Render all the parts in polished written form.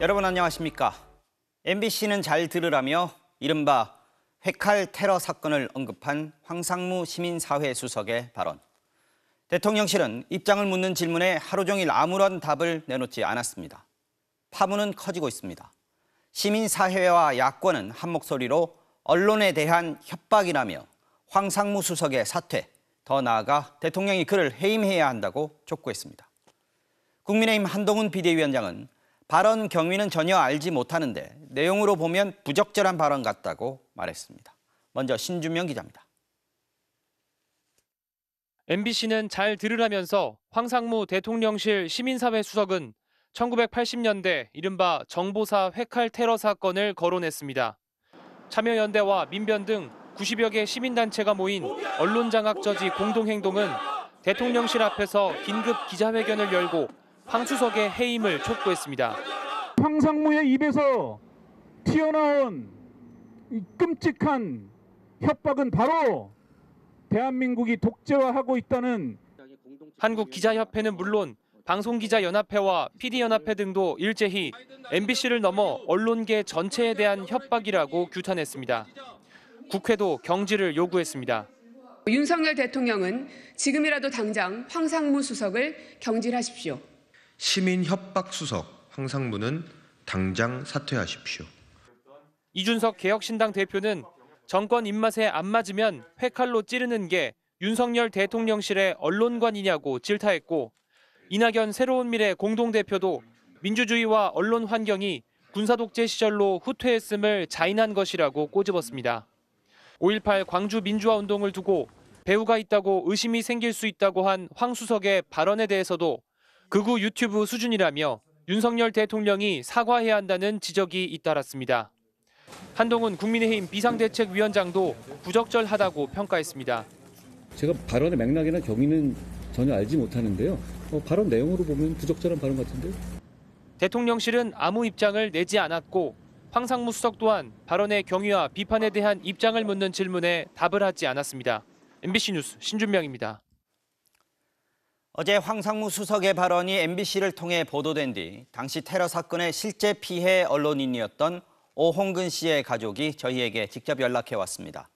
여러분 안녕하십니까? MBC는 잘 들으라며 이른바 회칼 테러 사건을 언급한 황상무 시민사회 수석의 발언. 대통령실은 입장을 묻는 질문에 하루 종일 아무런 답을 내놓지 않았습니다. 파문은 커지고 있습니다. 시민사회와 야권은 한 목소리로 언론에 대한 협박이라며 황상무 수석의 사퇴, 더 나아가 대통령이 그를 해임해야 한다고 촉구했습니다. 국민의힘 한동훈 비대위원장은 발언 경위는 전혀 알지 못하는데 내용으로 보면 부적절한 발언 같다고 말했습니다. 먼저 신준명 기자입니다. MBC는 잘 들으라면서 황상무 대통령실 시민사회 수석은 1980년대 이른바 정보사 회칼 테러 사건을 거론했습니다. 참여연대와 민변 등 90여 개 시민단체가 모인 언론장악 저지 공동행동은 대통령실 앞에서 긴급 기자회견을 열고 황 수석의 해임을 촉구했습니다. 황상무의 입에서 튀어나온 이 끔찍한 협박은 바로 대한민국이 독재화하고 있다는. 한국기자협회는 물론 방송기자연합회와 PD연합회 등도 일제히 MBC를 넘어 언론계 전체에 대한 협박이라고 규탄했습니다. 국회도 경질을 요구했습니다. 윤석열 대통령은 지금이라도 당장 황상무 수석을 경질하십시오. 시민 협박 수석 황상무는 당장 사퇴하십시오. 이준석 개혁신당 대표는 정권 입맛에 안 맞으면 회칼로 찌르는 게 윤석열 대통령실의 언론관이냐고 질타했고, 이낙연 새로운 미래 공동대표도 민주주의와 언론 환경이 군사독재 시절로 후퇴했음을 자인한 것이라고 꼬집었습니다. 5.18 광주 민주화운동을 두고 배후가 있다고 의심이 생길 수 있다고 한 황 수석의 발언에 대해서도 극우 유튜브 수준이라며 윤석열 대통령이 사과해야 한다는 지적이 잇따랐습니다. 한동훈 국민의힘 비상대책위원장도 부적절하다고 평가했습니다. 제가 발언의 맥락이나 경위는 전혀 알지 못하는데요. 발언 내용으로 보면 부적절한 발언 같은데요. 대통령실은 아무 입장을 내지 않았고 황상무 수석 또한 발언의 경위와 비판에 대한 입장을 묻는 질문에 답을 하지 않았습니다. MBC 뉴스 신준명입니다. 어제 황상무 수석의 발언이 MBC를 통해 보도된 뒤 당시 테러 사건의 실제 피해 언론인이었던 오홍근 씨의 가족이 저희에게 직접 연락해 왔습니다.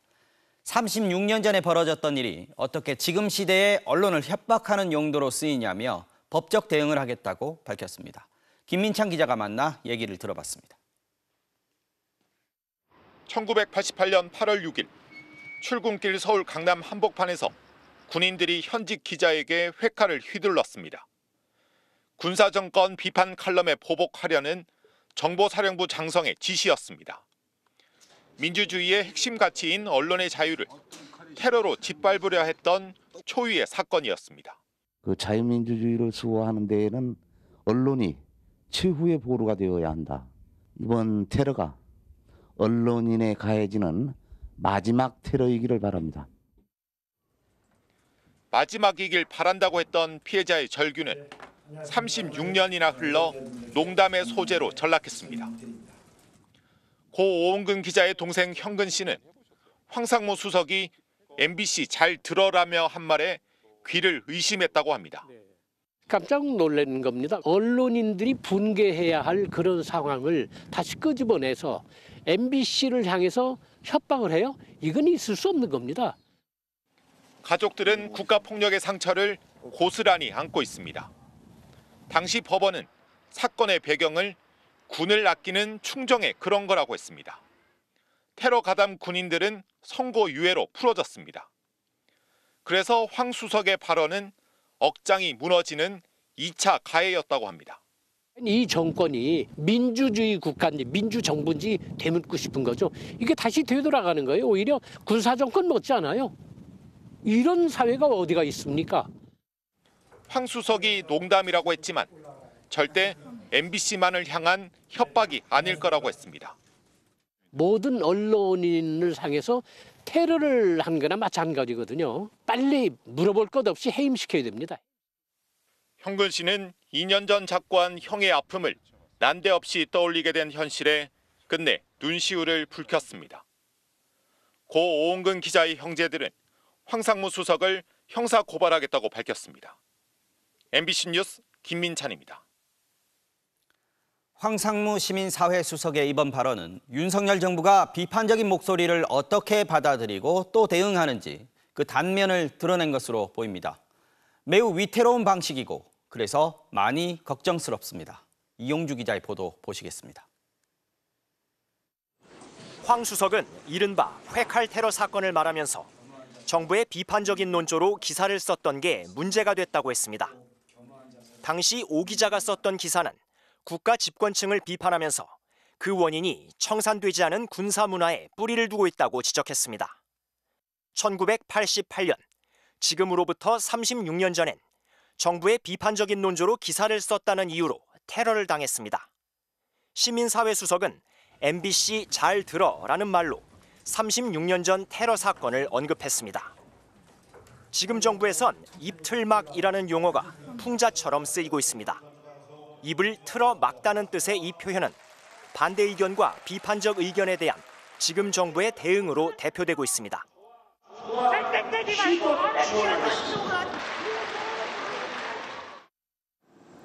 36년 전에 벌어졌던 일이 어떻게 지금 시대에 언론을 협박하는 용도로 쓰이냐며 법적 대응을 하겠다고 밝혔습니다. 김민창 기자가 만나 얘기를 들어봤습니다. 1988년 8월 6일 출근길 서울 강남 한복판에서 군인들이 현직 기자에게 회칼을 휘둘렀습니다. 군사정권 비판 칼럼에 보복하려는 정보사령부 장성의 지시였습니다. 민주주의의 핵심 가치인 언론의 자유를 테러로 짓밟으려 했던 초유의 사건이었습니다. 그 자유민주주의를 수호하는 데에는 언론이 최후의 보루가 되어야 한다. 이번 테러가 언론인에 가해지는 마지막 테러이기를 바랍니다. 마지막이길 바란다고 했던 피해자의 절규는 36년이나 흘러 농담의 소재로 전락했습니다. 고 오홍근 기자의 동생 형근 씨는 황상무 수석이 MBC 잘 들어라며 한 말에 귀를 의심했다고 합니다. 깜짝 놀라는 겁니다. 언론인들이 분개해야 할 그런 상황을 다시 끄집어내서 MBC를 향해서 협박을 해요? 이건 있을 수 없는 겁니다. 가족들은 국가폭력의 상처를 고스란히 안고 있습니다. 당시 법원은 사건의 배경을 군을 아끼는 충정에 그런 거라고 했습니다. 테러 가담 군인들은 선고유예로 풀어졌습니다. 그래서 황 수석의 발언은 억장이 무너지는 2차 가해였다고 합니다. 이 정권이 민주주의 국가인지 민주정부인지 되묻고 싶은 거죠. 이게 다시 되돌아가는 거예요. 오히려 군사정권 못지 않아요. 이런 사회가 어디가 있습니까? 황 수석이 농담이라고 했지만 절대 MBC만을 향한 협박이 아닐 거라고 했습니다. 모든 언론인을 향해서 테러를 한 거나 마찬가지거든요. 빨리 물어볼 것 없이 해임시켜야 됩니다. 형근 씨는 2년 전 작고한 형의 아픔을 난데없이 떠올리게 된 현실에 끝내 눈시울을 붉혔습니다. 고 오홍근 기자의 형제들은 황상무 수석을 형사 고발하겠다고 밝혔습니다. MBC 뉴스 김민찬입니다. 황상무 시민사회 수석의 이번 발언은 윤석열 정부가 비판적인 목소리를 어떻게 받아들이고 또 대응하는지 그 단면을 드러낸 것으로 보입니다. 매우 위태로운 방식이고 그래서 많이 걱정스럽습니다. 이용주 기자의 보도 보시겠습니다. 황 수석은 이른바 회칼 테러 사건을 말하면서 정부의 비판적인 논조로 기사를 썼던 게 문제가 됐다고 했습니다. 당시 오 기자가 썼던 기사는 국가 집권층을 비판하면서 그 원인이 청산되지 않은 군사 문화에 뿌리를 두고 있다고 지적했습니다. 1988년, 지금으로부터 36년 전엔 정부의 비판적인 논조로 기사를 썼다는 이유로 테러를 당했습니다. 시민사회 수석은 MBC 잘 들어라는 말로 36년 전 테러 사건을 언급했습니다. 지금 정부에선 입틀막이라는 용어가 풍자처럼 쓰이고 있습니다. 입을 틀어 막다는 뜻의 이 표현은 반대 의견과 비판적 의견에 대한 지금 정부의 대응으로 대표되고 있습니다.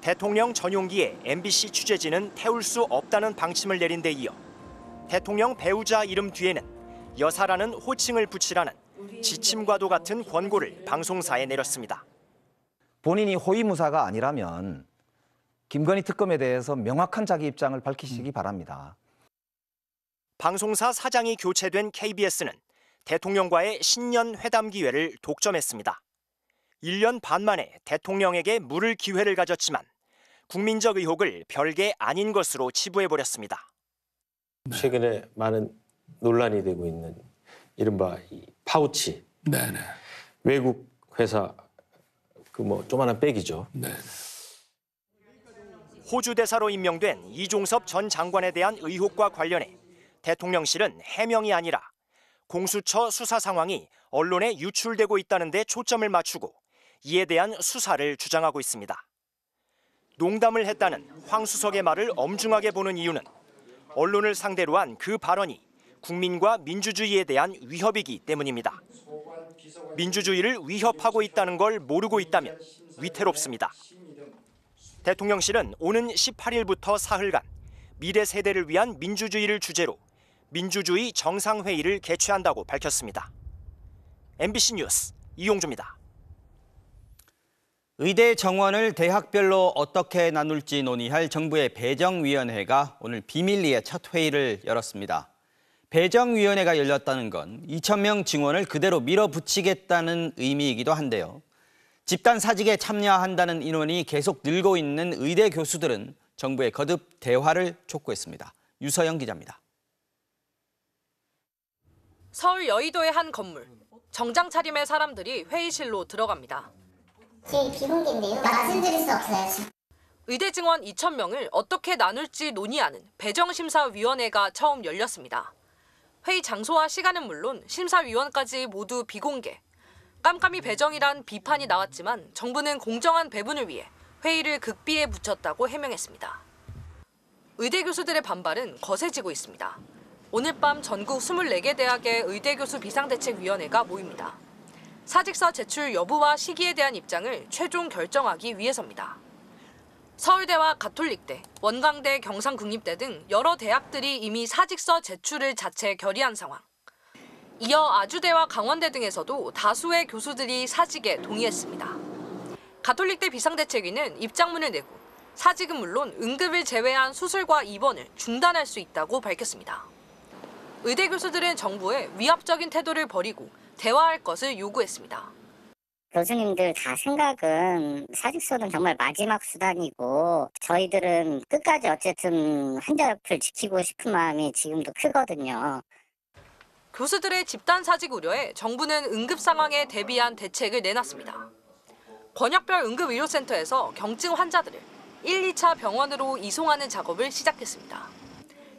대통령 전용기에 MBC 취재진은 태울 수 없다는 방침을 내린 데 이어 대통령 배우자 이름 뒤에는 여사라는 호칭을 붙이라는 지침과도 같은 권고를 방송사에 내렸습니다. 본인이 호위무사가 아니라면 김건희 특검에 대해서 명확한 자기 입장을 밝히시기 바랍니다. 방송사 사장이 교체된 KBS는 대통령과의 신년 회담 기회를 독점했습니다. 1년 반 만에 대통령에게 물을 기회를 가졌지만 국민적 의혹을 별게 아닌 것으로 치부해버렸습니다. 최근에 많은 논란이 되고 있는 이른바 파우치, 외국 회사 조그마한 백이죠. 호주 대사로 임명된 이종섭 전 장관에 대한 의혹과 관련해 대통령실은 해명이 아니라 공수처 수사 상황이 언론에 유출되고 있다는 데 초점을 맞추고 이에 대한 수사를 주장하고 있습니다. 농담을 했다는 황 수석의 말을 엄중하게 보는 이유는 언론을 상대로 한 그 발언이 국민과 민주주의에 대한 위협이기 때문입니다. 민주주의를 위협하고 있다는 걸 모르고 있다면 위태롭습니다. 대통령실은 오는 18일부터 사흘간 미래 세대를 위한 민주주의를 주제로 민주주의 정상회의를 개최한다고 밝혔습니다. MBC 뉴스 이용주입니다. 의대 정원을 대학별로 어떻게 나눌지 논의할 정부의 배정위원회가 오늘 비밀리에 첫 회의를 열었습니다. 배정위원회가 열렸다는 건 2,000명 증원을 그대로 밀어붙이겠다는 의미이기도 한데요. 집단 사직에 참여한다는 인원이 계속 늘고 있는 의대 교수들은 정부에 거듭 대화를 촉구했습니다. 유서영 기자입니다. 서울 여의도의 한 건물. 정장 차림의 사람들이 회의실로 들어갑니다. 제일 비공개인데요. 말씀드릴 수 없어요. 의대 증원 2,000명을 어떻게 나눌지 논의하는 배정심사위원회가 처음 열렸습니다. 회의 장소와 시간은 물론 심사위원까지 모두 비공개. 깜깜이 배정이란 비판이 나왔지만 정부는 공정한 배분을 위해 회의를 극비에 붙였다고 해명했습니다. 의대 교수들의 반발은 거세지고 있습니다. 오늘 밤 전국 24개 대학의 의대교수 비상대책위원회가 모입니다. 사직서 제출 여부와 시기에 대한 입장을 최종 결정하기 위해서입니다. 서울대와 가톨릭대, 원광대, 경상국립대 등 여러 대학들이 이미 사직서 제출을 자체 결의한 상황. 이어 아주대와 강원대 등에서도 다수의 교수들이 사직에 동의했습니다. 가톨릭대 비상대책위는 입장문을 내고 사직은 물론 응급을 제외한 수술과 입원을 중단할 수 있다고 밝혔습니다. 의대 교수들은 정부에 위압적인 태도를 버리고 대화할 것을 요구했습니다. 교수님들 다 생각은 사직서는 정말 마지막 수단이고 저희들은 끝까지 어쨌든 환자를 지키고 싶은 마음이 지금도 크거든요. 교수들의 집단 사직 우려에 정부는 응급 상황에 대비한 대책을 내놨습니다. 권역별 응급의료센터에서 경증 환자들을 1, 2차 병원으로 이송하는 작업을 시작했습니다.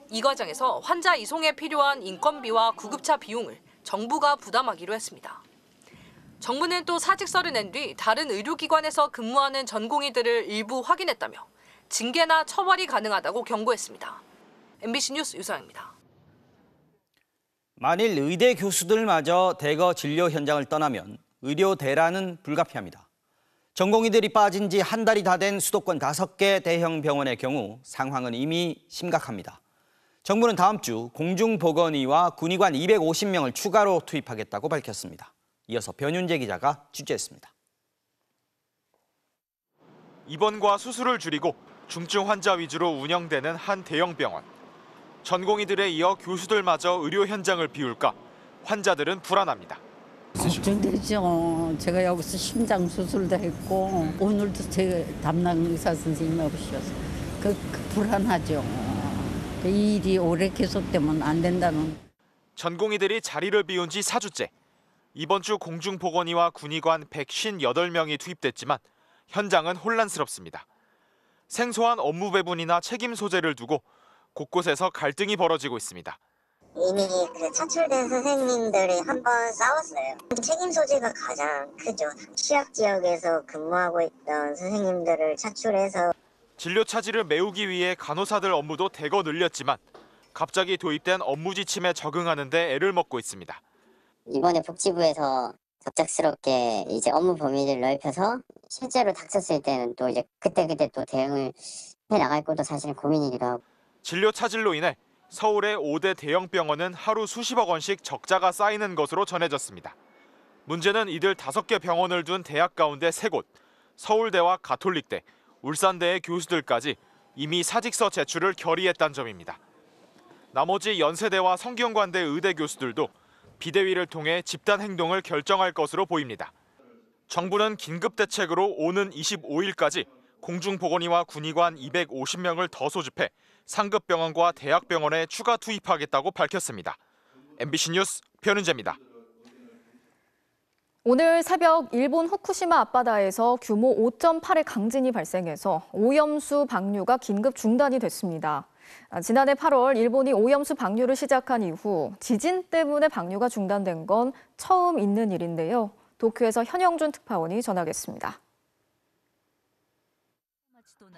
이 과정에서 환자 이송에 필요한 인건비와 구급차 비용을 정부가 부담하기로 했습니다. 정부는 또 사직서를 낸 뒤 다른 의료기관에서 근무하는 전공의들을 일부 확인했다며 징계나 처벌이 가능하다고 경고했습니다. MBC 뉴스 유서영입니다. 만일 의대 교수들마저 대거 진료 현장을 떠나면 의료 대란은 불가피합니다. 전공의들이 빠진 지 한 달이 다 된 수도권 5개 대형 병원의 경우 상황은 이미 심각합니다. 정부는 다음 주 공중보건의와 군의관 250명을 추가로 투입하겠다고 밝혔습니다. 이어서 변윤재 기자가 취재했습니다. 입원과 수술을 줄이고 중증 환자 위주로 운영되는 한 대형 병원. 전공의들에 이어 교수들마저 의료 현장을 비울까 환자들은 불안합니다. 걱정되죠. 제가 여기서 심장 수술도 했고 오늘도 제 담당 의사 선생님이 오셔서 그 불안하죠. 이 일이 오래 계속되면 안 된다는. 전공의들이 자리를 비운 지 4주째. 이번 주 공중보건의와 군의관 158명이 투입됐지만 현장은 혼란스럽습니다. 생소한 업무 배분이나 책임 소재를 두고 곳곳에서 갈등이 벌어지고 있습니다. 이미 차출된 선생님들이 한번 싸웠어요. 책임 소재가 가장 크죠. 취약 지역에서 근무하고 있던 선생님들을 차출해서 진료 차질을 메우기 위해 간호사들 업무도 대거 늘렸지만 갑자기 도입된 업무 지침에 적응하는 데 애를 먹고 있습니다. 이번에 복지부에서 갑작스럽게 이제 업무 범위를 넓혀서 실제로 닥쳤을 때는 또 이제 그때그때 또 대응을 해 나갈 것도 사실 고민이기도 하고. 진료 차질로 인해 서울의 5대 대형 병원은 하루 수십억 원씩 적자가 쌓이는 것으로 전해졌습니다. 문제는 이들 5개 병원을 둔 대학 가운데 3곳, 서울대와 가톨릭대, 울산대의 교수들까지 이미 사직서 제출을 결의했다는 점입니다. 나머지 연세대와 성균관대 의대 교수들도 비대위를 통해 집단 행동을 결정할 것으로 보입니다. 정부는 긴급대책으로 오는 25일까지 공중보건의와 군의관 250명을 더 소집해 상급병원과 대학병원에 추가 투입하겠다고 밝혔습니다. MBC 뉴스 변은재입니다. 오늘 새벽 일본 후쿠시마 앞바다에서 규모 5.8의 강진이 발생해서 오염수 방류가 긴급 중단이 됐습니다. 지난해 8월 일본이 오염수 방류를 시작한 이후 지진 때문에 방류가 중단된 건 처음 있는 일인데요. 도쿄에서 현영준 특파원이 전하겠습니다.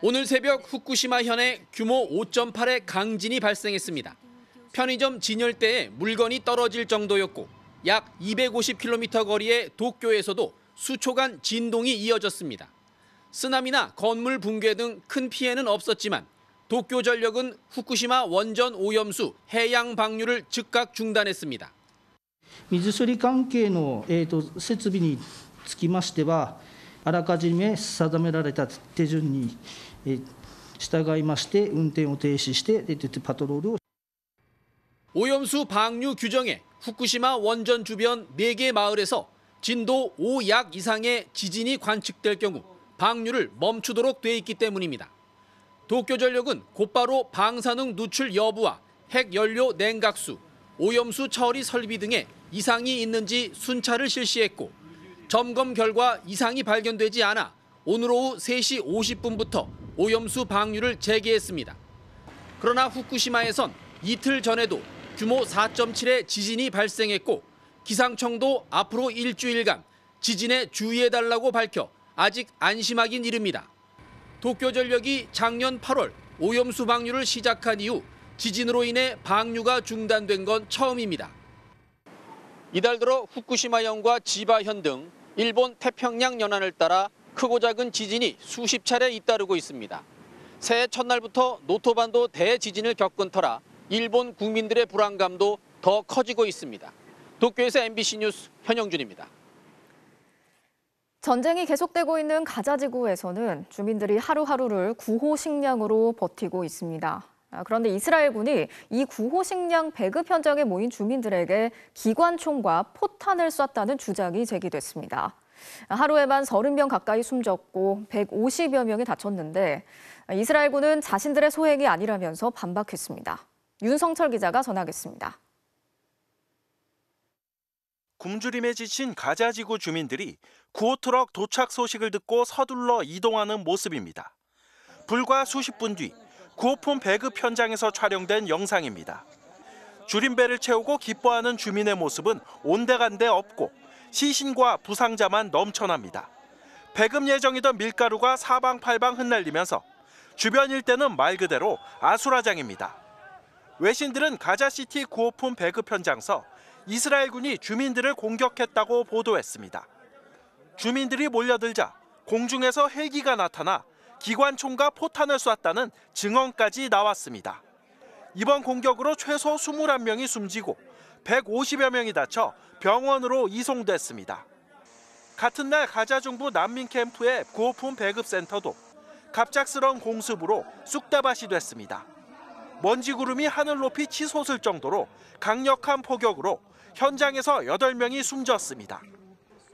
오늘 새벽 후쿠시마현에 규모 5.8의 강진이 발생했습니다. 편의점 진열대에 물건이 떨어질 정도였고 약 250km 거리의 도쿄에서도 수초간 진동이 이어졌습니다. 쓰나미나 건물 붕괴 등 큰 피해는 없었지만 도쿄전력은 후쿠시마 원전 오염수 해양 방류를 즉각 중단했습니다. 水処理関係の設備につきましてはあらかじめ定められた手順に従いまして運転を停止してパトロールを 오염수 방류 규정에 후쿠시마 원전 주변 4개 마을에서 진도 5약 이상의 지진이 관측될 경우 방류를 멈추도록 돼 있기 때문입니다. 도쿄전력은 곧바로 방사능 누출 여부와 핵연료 냉각수, 오염수 처리 설비 등에 이상이 있는지 순찰을 실시했고 점검 결과 이상이 발견되지 않아 오늘 오후 3시 50분부터 오염수 방류를 재개했습니다. 그러나 후쿠시마에선 이틀 전에도 규모 4.7의 지진이 발생했고 기상청도 앞으로 일주일간 지진에 주의해달라고 밝혀 아직 안심하긴 이릅니다. 도쿄전력이 작년 8월 오염수 방류를 시작한 이후 지진으로 인해 방류가 중단된 건 처음입니다. 이달 들어 후쿠시마현과 지바현 등 일본 태평양 연안을 따라 크고 작은 지진이 수십 차례 잇따르고 있습니다. 새해 첫날부터 노토반도 대지진을 겪은 터라 일본 국민들의 불안감도 더 커지고 있습니다. 도쿄에서 MBC 뉴스 현영준입니다. 전쟁이 계속되고 있는 가자 지구에서는 주민들이 하루하루를 구호 식량으로 버티고 있습니다. 그런데 이스라엘군이 이 구호 식량 배급 현장에 모인 주민들에게 기관총과 포탄을 쐈다는 주장이 제기됐습니다. 하루에만 30명 가까이 숨졌고 150여 명이 다쳤는데 이스라엘군은 자신들의 소행이 아니라면서 반박했습니다. 윤성철 기자가 전하겠습니다. 굶주림에 지친 가자지구 주민들이 구호트럭 도착 소식을 듣고 서둘러 이동하는 모습입니다. 불과 수십 분 뒤 구호품 배급 현장에서 촬영된 영상입니다. 줄임배를 채우고 기뻐하는 주민의 모습은 온데간데 없고 시신과 부상자만 넘쳐납니다. 배급 예정이던 밀가루가 사방팔방 흩날리면서 주변 일대는 말 그대로 아수라장입니다. 외신들은 가자시티 구호품 배급 현장서 이스라엘군이 주민들을 공격했다고 보도했습니다. 주민들이 몰려들자 공중에서 헬기가 나타나 기관총과 포탄을 쐈다는 증언까지 나왔습니다. 이번 공격으로 최소 21명이 숨지고 150여 명이 다쳐 병원으로 이송됐습니다. 같은 날 가자 중부 난민 캠프의 구호품 배급센터도 갑작스러운 공습으로 쑥대밭이 됐습니다. 먼지 구름이 하늘 높이 치솟을 정도로 강력한 폭격으로 현장에서 8명이 숨졌습니다.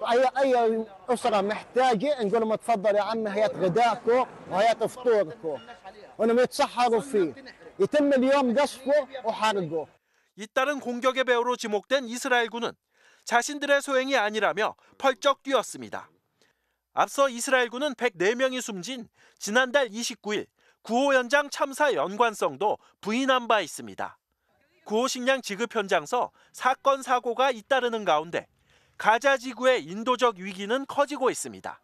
أي أسرة محتاجة نقول لهم تفضلوا يا عمي هيات غداءكم وهيات فطوركم وإنهم يتسحروا فيه يتم اليوم قصفه وحرقه. 잇따른 공격의 배후로 지목된 이스라엘군은 자신들의 소행이 아니라며 펄쩍 뛰었습니다. 앞서 이스라엘군은 104명이 숨진 지난달 29일 구호 현장 참사 연관성도 부인한 바 있습니다. 구호 식량 지급 현장서 사건 사고가 잇따르는 가운데 가자 지구의 인도적 위기는 커지고 있습니다.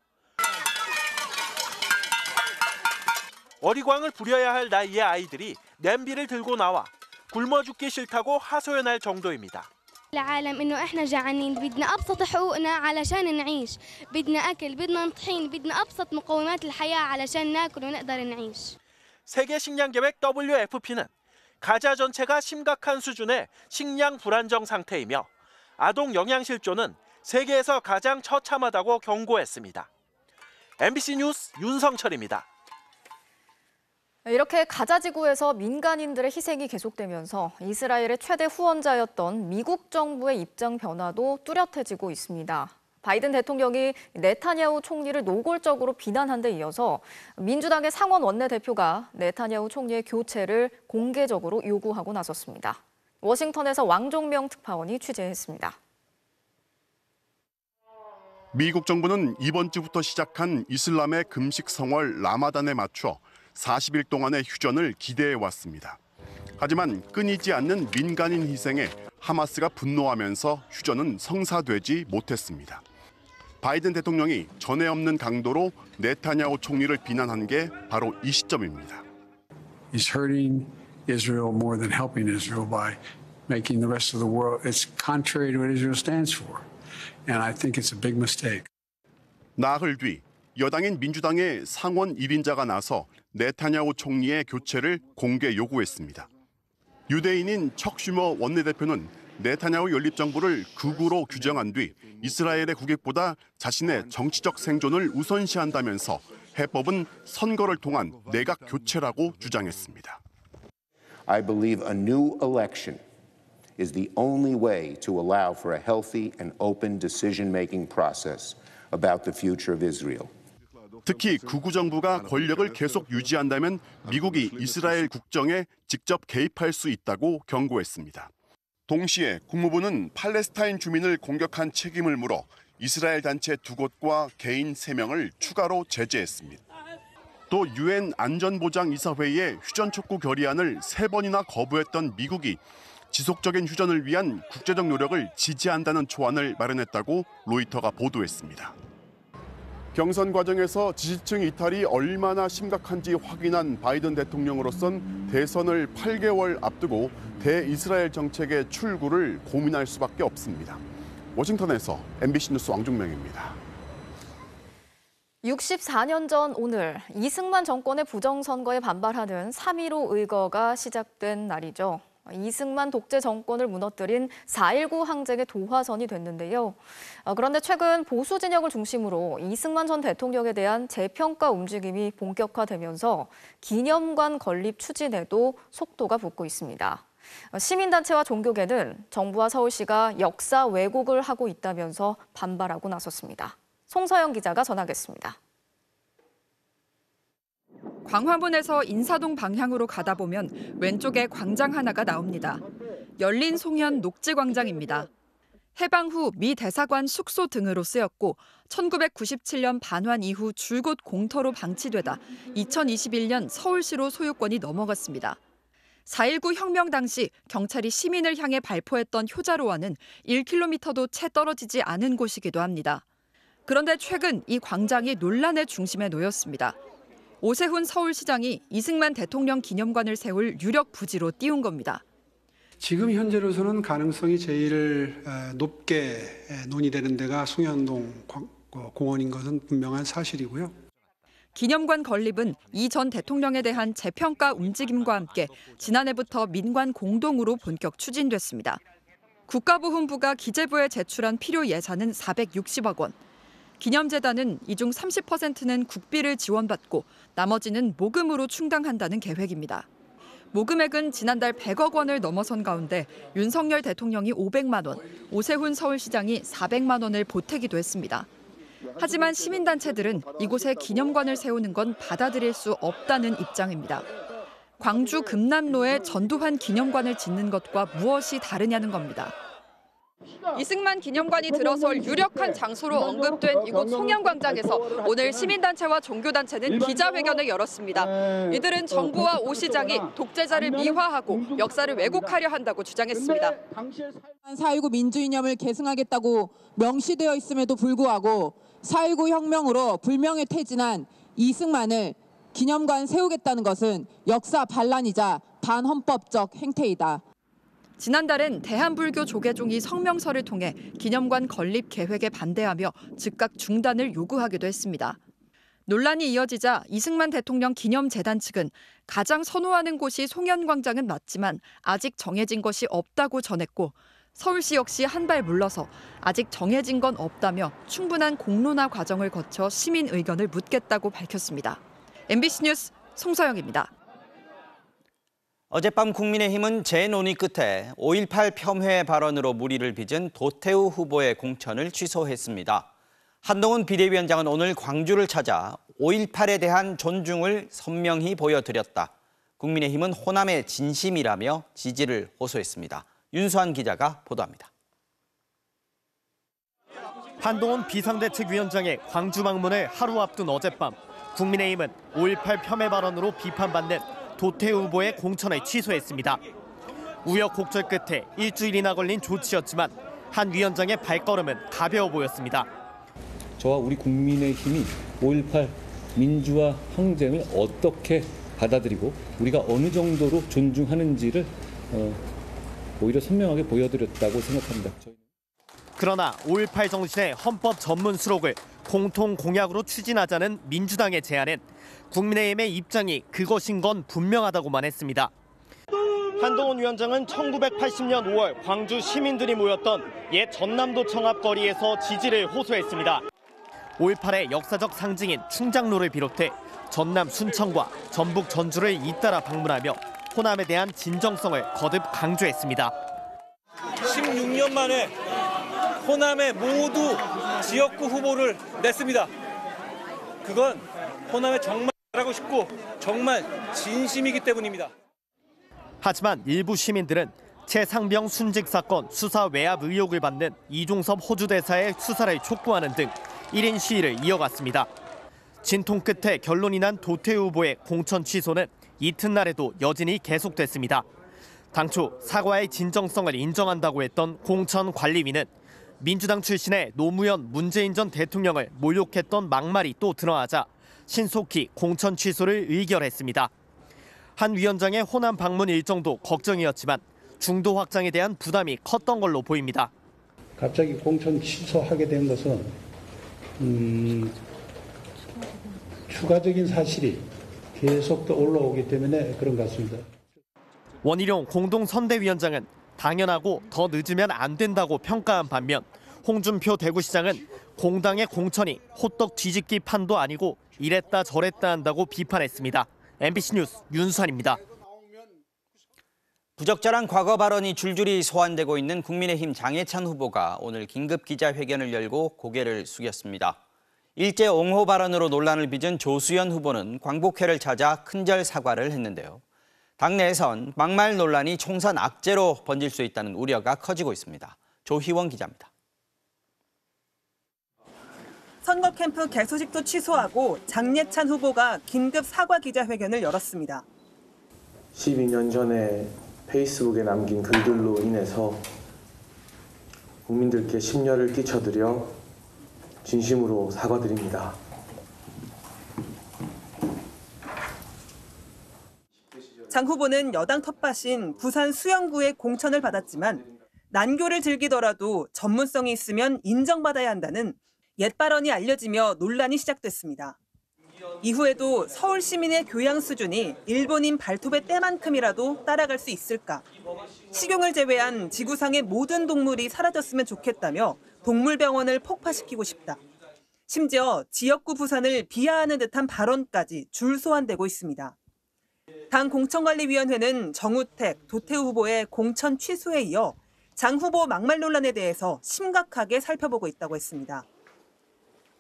어리광을 부려야 할 나이의 아이들이 냄비를 들고 나와 굶어 죽기 싫다고 하소연할 정도입니다. العالم انه احنا جعانين بدنا ابسط حقوقنا علشان نعيش بدنا اكل بدنا طحين بدنا ابسط مقومات الحياه علشان ناكل ونقدر نعيش. 세계 식량 계획 WFP는 가자 전체가 심각한 수준의 식량 불안정 상태이며 아동 영양 실조는 세계에서 가장 처참하다고 경고했습니다. MBC 뉴스 윤성철입니다. 이렇게 가자 지구에서 민간인들의 희생이 계속되면서 이스라엘의 최대 후원자였던 미국 정부의 입장 변화도 뚜렷해지고 있습니다. 바이든 대통령이 네타냐후 총리를 노골적으로 비난한 데 이어서 민주당의 상원 원내대표가 네타냐후 총리의 교체를 공개적으로 요구하고 나섰습니다. 워싱턴에서 왕종명 특파원이 취재했습니다. 미국 정부는 이번 주부터 시작한 이슬람의 금식 성월 라마단에 맞춰 40일 동안의 휴전을 기대해 왔습니다. 하지만 끊이지 않는 민간인 희생에 하마스가 분노하면서 휴전은 성사되지 못했습니다. 바이든 대통령이 전에 없는 강도로 네타냐후 총리를 비난한 게 바로 이 시점입니다. He's hurting Israel more than helping Israel by making the rest of the world. It's contrary to what Israel stands for. And I think it's a big mistake. 나흘 뒤 여당인 민주당의 상원 1인자가 나서 네타냐후 총리의 교체를 공개 요구했습니다. 유대인인 척 슈머 원내대표는 네타냐후 연립정부를 극우로 규정한 뒤 이스라엘의 국익보다 자신의 정치적 생존을 우선시한다면서 해법은 선거를 통한 내각 교체라고 주장했습니다. I believe a new election is the only way to allow for a healthy and open decision-making process about the future of Israel. 특히 극우 정부가 권력을 계속 유지한다면 미국이 이스라엘 국정에 직접 개입할 수 있다고 경고했습니다. 동시에 국무부는 팔레스타인 주민을 공격한 책임을 물어 이스라엘 단체 2곳과 개인 3명을 추가로 제재했습니다. 또 유엔 안전보장이사회의 휴전 촉구 결의안을 3번이나 거부했던 미국이 지속적인 휴전을 위한 국제적 노력을 지지한다는 초안을 마련했다고 로이터가 보도했습니다. 경선 과정에서 지지층 이탈이 얼마나 심각한지 확인한 바이든 대통령으로선 대선을 8개월 앞두고 대이스라엘 정책의 출구를 고민할 수밖에 없습니다. 워싱턴에서 MBC 뉴스 왕종명입니다. 64년 전 오늘 이승만 정권의 부정선거에 반발하는 3.15 의거가 시작된 날이죠. 이승만 독재 정권을 무너뜨린 4.19 항쟁의 도화선이 됐는데요. 그런데 최근 보수 진영을 중심으로 이승만 전 대통령에 대한 재평가 움직임이 본격화되면서 기념관 건립 추진에도 속도가 붙고 있습니다. 시민단체와 종교계는 정부와 서울시가 역사 왜곡을 하고 있다면서 반발하고 나섰습니다. 송서영 기자가 전하겠습니다. 광화문에서 인사동 방향으로 가다 보면 왼쪽에 광장 하나가 나옵니다. 열린 송현 녹지광장입니다. 해방 후 미 대사관 숙소 등으로 쓰였고 1997년 반환 이후 줄곧 공터로 방치되다 2021년 서울시로 소유권이 넘어갔습니다. 4.19 혁명 당시 경찰이 시민을 향해 발포했던 효자로와는 1km도 채 떨어지지 않은 곳이기도 합니다. 그런데 최근 이 광장이 논란의 중심에 놓였습니다. 오세훈 서울시장이 이승만 대통령 기념관을 세울 유력 부지로 띄운 겁니다. 지금 현재로서는 가능성이 제일 높게 논의되는 데가 송현동 공헌인 것은 분명한 사실이고요. 기념관 건립은 이 전 대통령에 대한 재평가 움직임과 함께 지난해부터 민관 공동으로 본격 추진됐습니다. 국가보훈부가 기재부에 제출한 필요 예산은 460억 원. 기념재단은 이 중 30%는 국비를 지원받고 나머지는 모금으로 충당한다는 계획입니다. 모금액은 지난달 100억 원을 넘어선 가운데 윤석열 대통령이 500만 원, 오세훈 서울시장이 400만 원을 보태기도 했습니다. 하지만 시민단체들은 이곳에 기념관을 세우는 건 받아들일 수 없다는 입장입니다. 광주 금남로에 전두환 기념관을 짓는 것과 무엇이 다르냐는 겁니다. 이승만 기념관이 들어설 유력한 장소로 언급된 이곳 송영광장에서 오늘 시민단체와 종교단체는 기자회견을 열었습니다. 이들은 정부와 오 시장이 독재자를 미화하고 역사를 왜곡하려 한다고 주장했습니다. 4.19 민주이념을 계승하겠다고 명시되어 있음에도 불구하고 4.19 혁명으로 불명예 퇴진한 이승만을 기념관 세우겠다는 것은 역사 반란이자 반헌법적 행태이다. 지난달엔 대한불교 조계종이 성명서를 통해 기념관 건립 계획에 반대하며 즉각 중단을 요구하기도 했습니다. 논란이 이어지자 이승만 대통령 기념재단 측은 가장 선호하는 곳이 송현광장은 맞지만 아직 정해진 것이 없다고 전했고 서울시 역시 한 발 물러서 아직 정해진 건 없다며 충분한 공론화 과정을 거쳐 시민 의견을 묻겠다고 밝혔습니다. MBC 뉴스 송서영입니다. 어젯밤 국민의힘은 재논의 끝에 5.18 폄훼 발언으로 물의를 빚은 도태우 후보의 공천을 취소했습니다. 한동훈 비대위원장은 오늘 광주를 찾아 5.18에 대한 존중을 선명히 보여드렸다. 국민의힘은 호남의 진심이라며 지지를 호소했습니다. 윤수환 기자가 보도합니다. 한동훈 비상대책위원장의 광주 방문을 하루 앞둔 어젯밤, 국민의힘은 5.18 폄훼 발언으로 비판받는 도태우 후보의 공천을 취소했습니다. 우여곡절 끝에 일주일이나 걸린 조치였지만 한 위원장의 발걸음은 가벼워 보였습니다. 저와 우리 국민의힘이 5.18 민주화 항쟁을 어떻게 받아들이고 우리가 어느 정도로 존중하는지를 오히려 선명하게 보여드렸다고 생각합니다. 그러나 5.18 정신의 헌법 전문 수록을 공통 공약으로 추진하자는 민주당의 제안엔 국민의힘의 입장이 그것인 건 분명하다고만 했습니다. 한동훈 위원장은 1980년 5월 광주 시민들이 모였던 옛 전남도청 앞 거리에서 지지를 호소했습니다. 5.18의 역사적 상징인 충장로를 비롯해 전남 순천과 전북 전주를 잇따라 방문하며 호남에 대한 진정성을 거듭 강조했습니다. 16년 만에 호남에 모두 지역구 후보를 냈습니다. 그건 호남에 정말 잘하고 싶고 정말 진심이기 때문입니다. 하지만 일부 시민들은 최상병 순직 사건 수사 외압 의혹을 받는 이종섭 호주 대사의 수사를 촉구하는 등 1인 시위를 이어갔습니다. 진통 끝에 결론이 난 도태우 후보의 공천 취소는 이튿날에도 여진이 계속됐습니다. 당초 사과의 진정성을 인정한다고 했던 공천관리위는 민주당 출신의 노무현 문재인 전 대통령을 모욕했던 막말이 또 드러나자 신속히 공천 취소를 의결했습니다. 한 위원장의 호남 방문 일정도 걱정이었지만 중도 확장에 대한 부담이 컸던 걸로 보입니다. 갑자기 공천 취소하게 된 것은 추가적인 사실이 계속 더 올라오기 때문에 그런 것 같습니다. 원희룡 공동선대위원장은 당연하고 더 늦으면 안 된다고 평가한 반면 홍준표 대구시장은 공당의 공천이 호떡 뒤집기 판도 아니고 이랬다 저랬다 한다고 비판했습니다. MBC 뉴스 윤수환입니다. 부적절한 과거 발언이 줄줄이 소환되고 있는 국민의힘 장해찬 후보가 오늘 긴급 기자회견을 열고 고개를 숙였습니다. 일제 옹호 발언으로 논란을 빚은 조수연 후보는 광복회를 찾아 큰절 사과를 했는데요. 당내에선 막말 논란이 총선 악재로 번질 수 있다는 우려가 커지고 있습니다. 조희원 기자입니다. 선거 캠프 개소식도 취소하고 장예찬 후보가 긴급 사과 기자회견을 열었습니다. 12년 전에 페이스북에 남긴 글들로 인해서 국민들께 심려를 끼쳐드려 진심으로 사과드립니다. 장 후보는 여당 텃밭인 부산 수영구의 공천을 받았지만 난교를 즐기더라도 전문성이 있으면 인정받아야 한다는 옛 발언이 알려지며 논란이 시작됐습니다. 이후에도 서울 시민의 교양 수준이 일본인 발톱의 때만큼이라도 따라갈 수 있을까? 식용을 제외한 지구상의 모든 동물이 사라졌으면 좋겠다며 동물병원을 폭파시키고 싶다. 심지어 지역구 부산을 비하하는 듯한 발언까지 줄소환되고 있습니다. 당 공천관리위원회는 정우택, 도태우 후보의 공천 취소에 이어 장 후보 막말 논란에 대해서 심각하게 살펴보고 있다고 했습니다.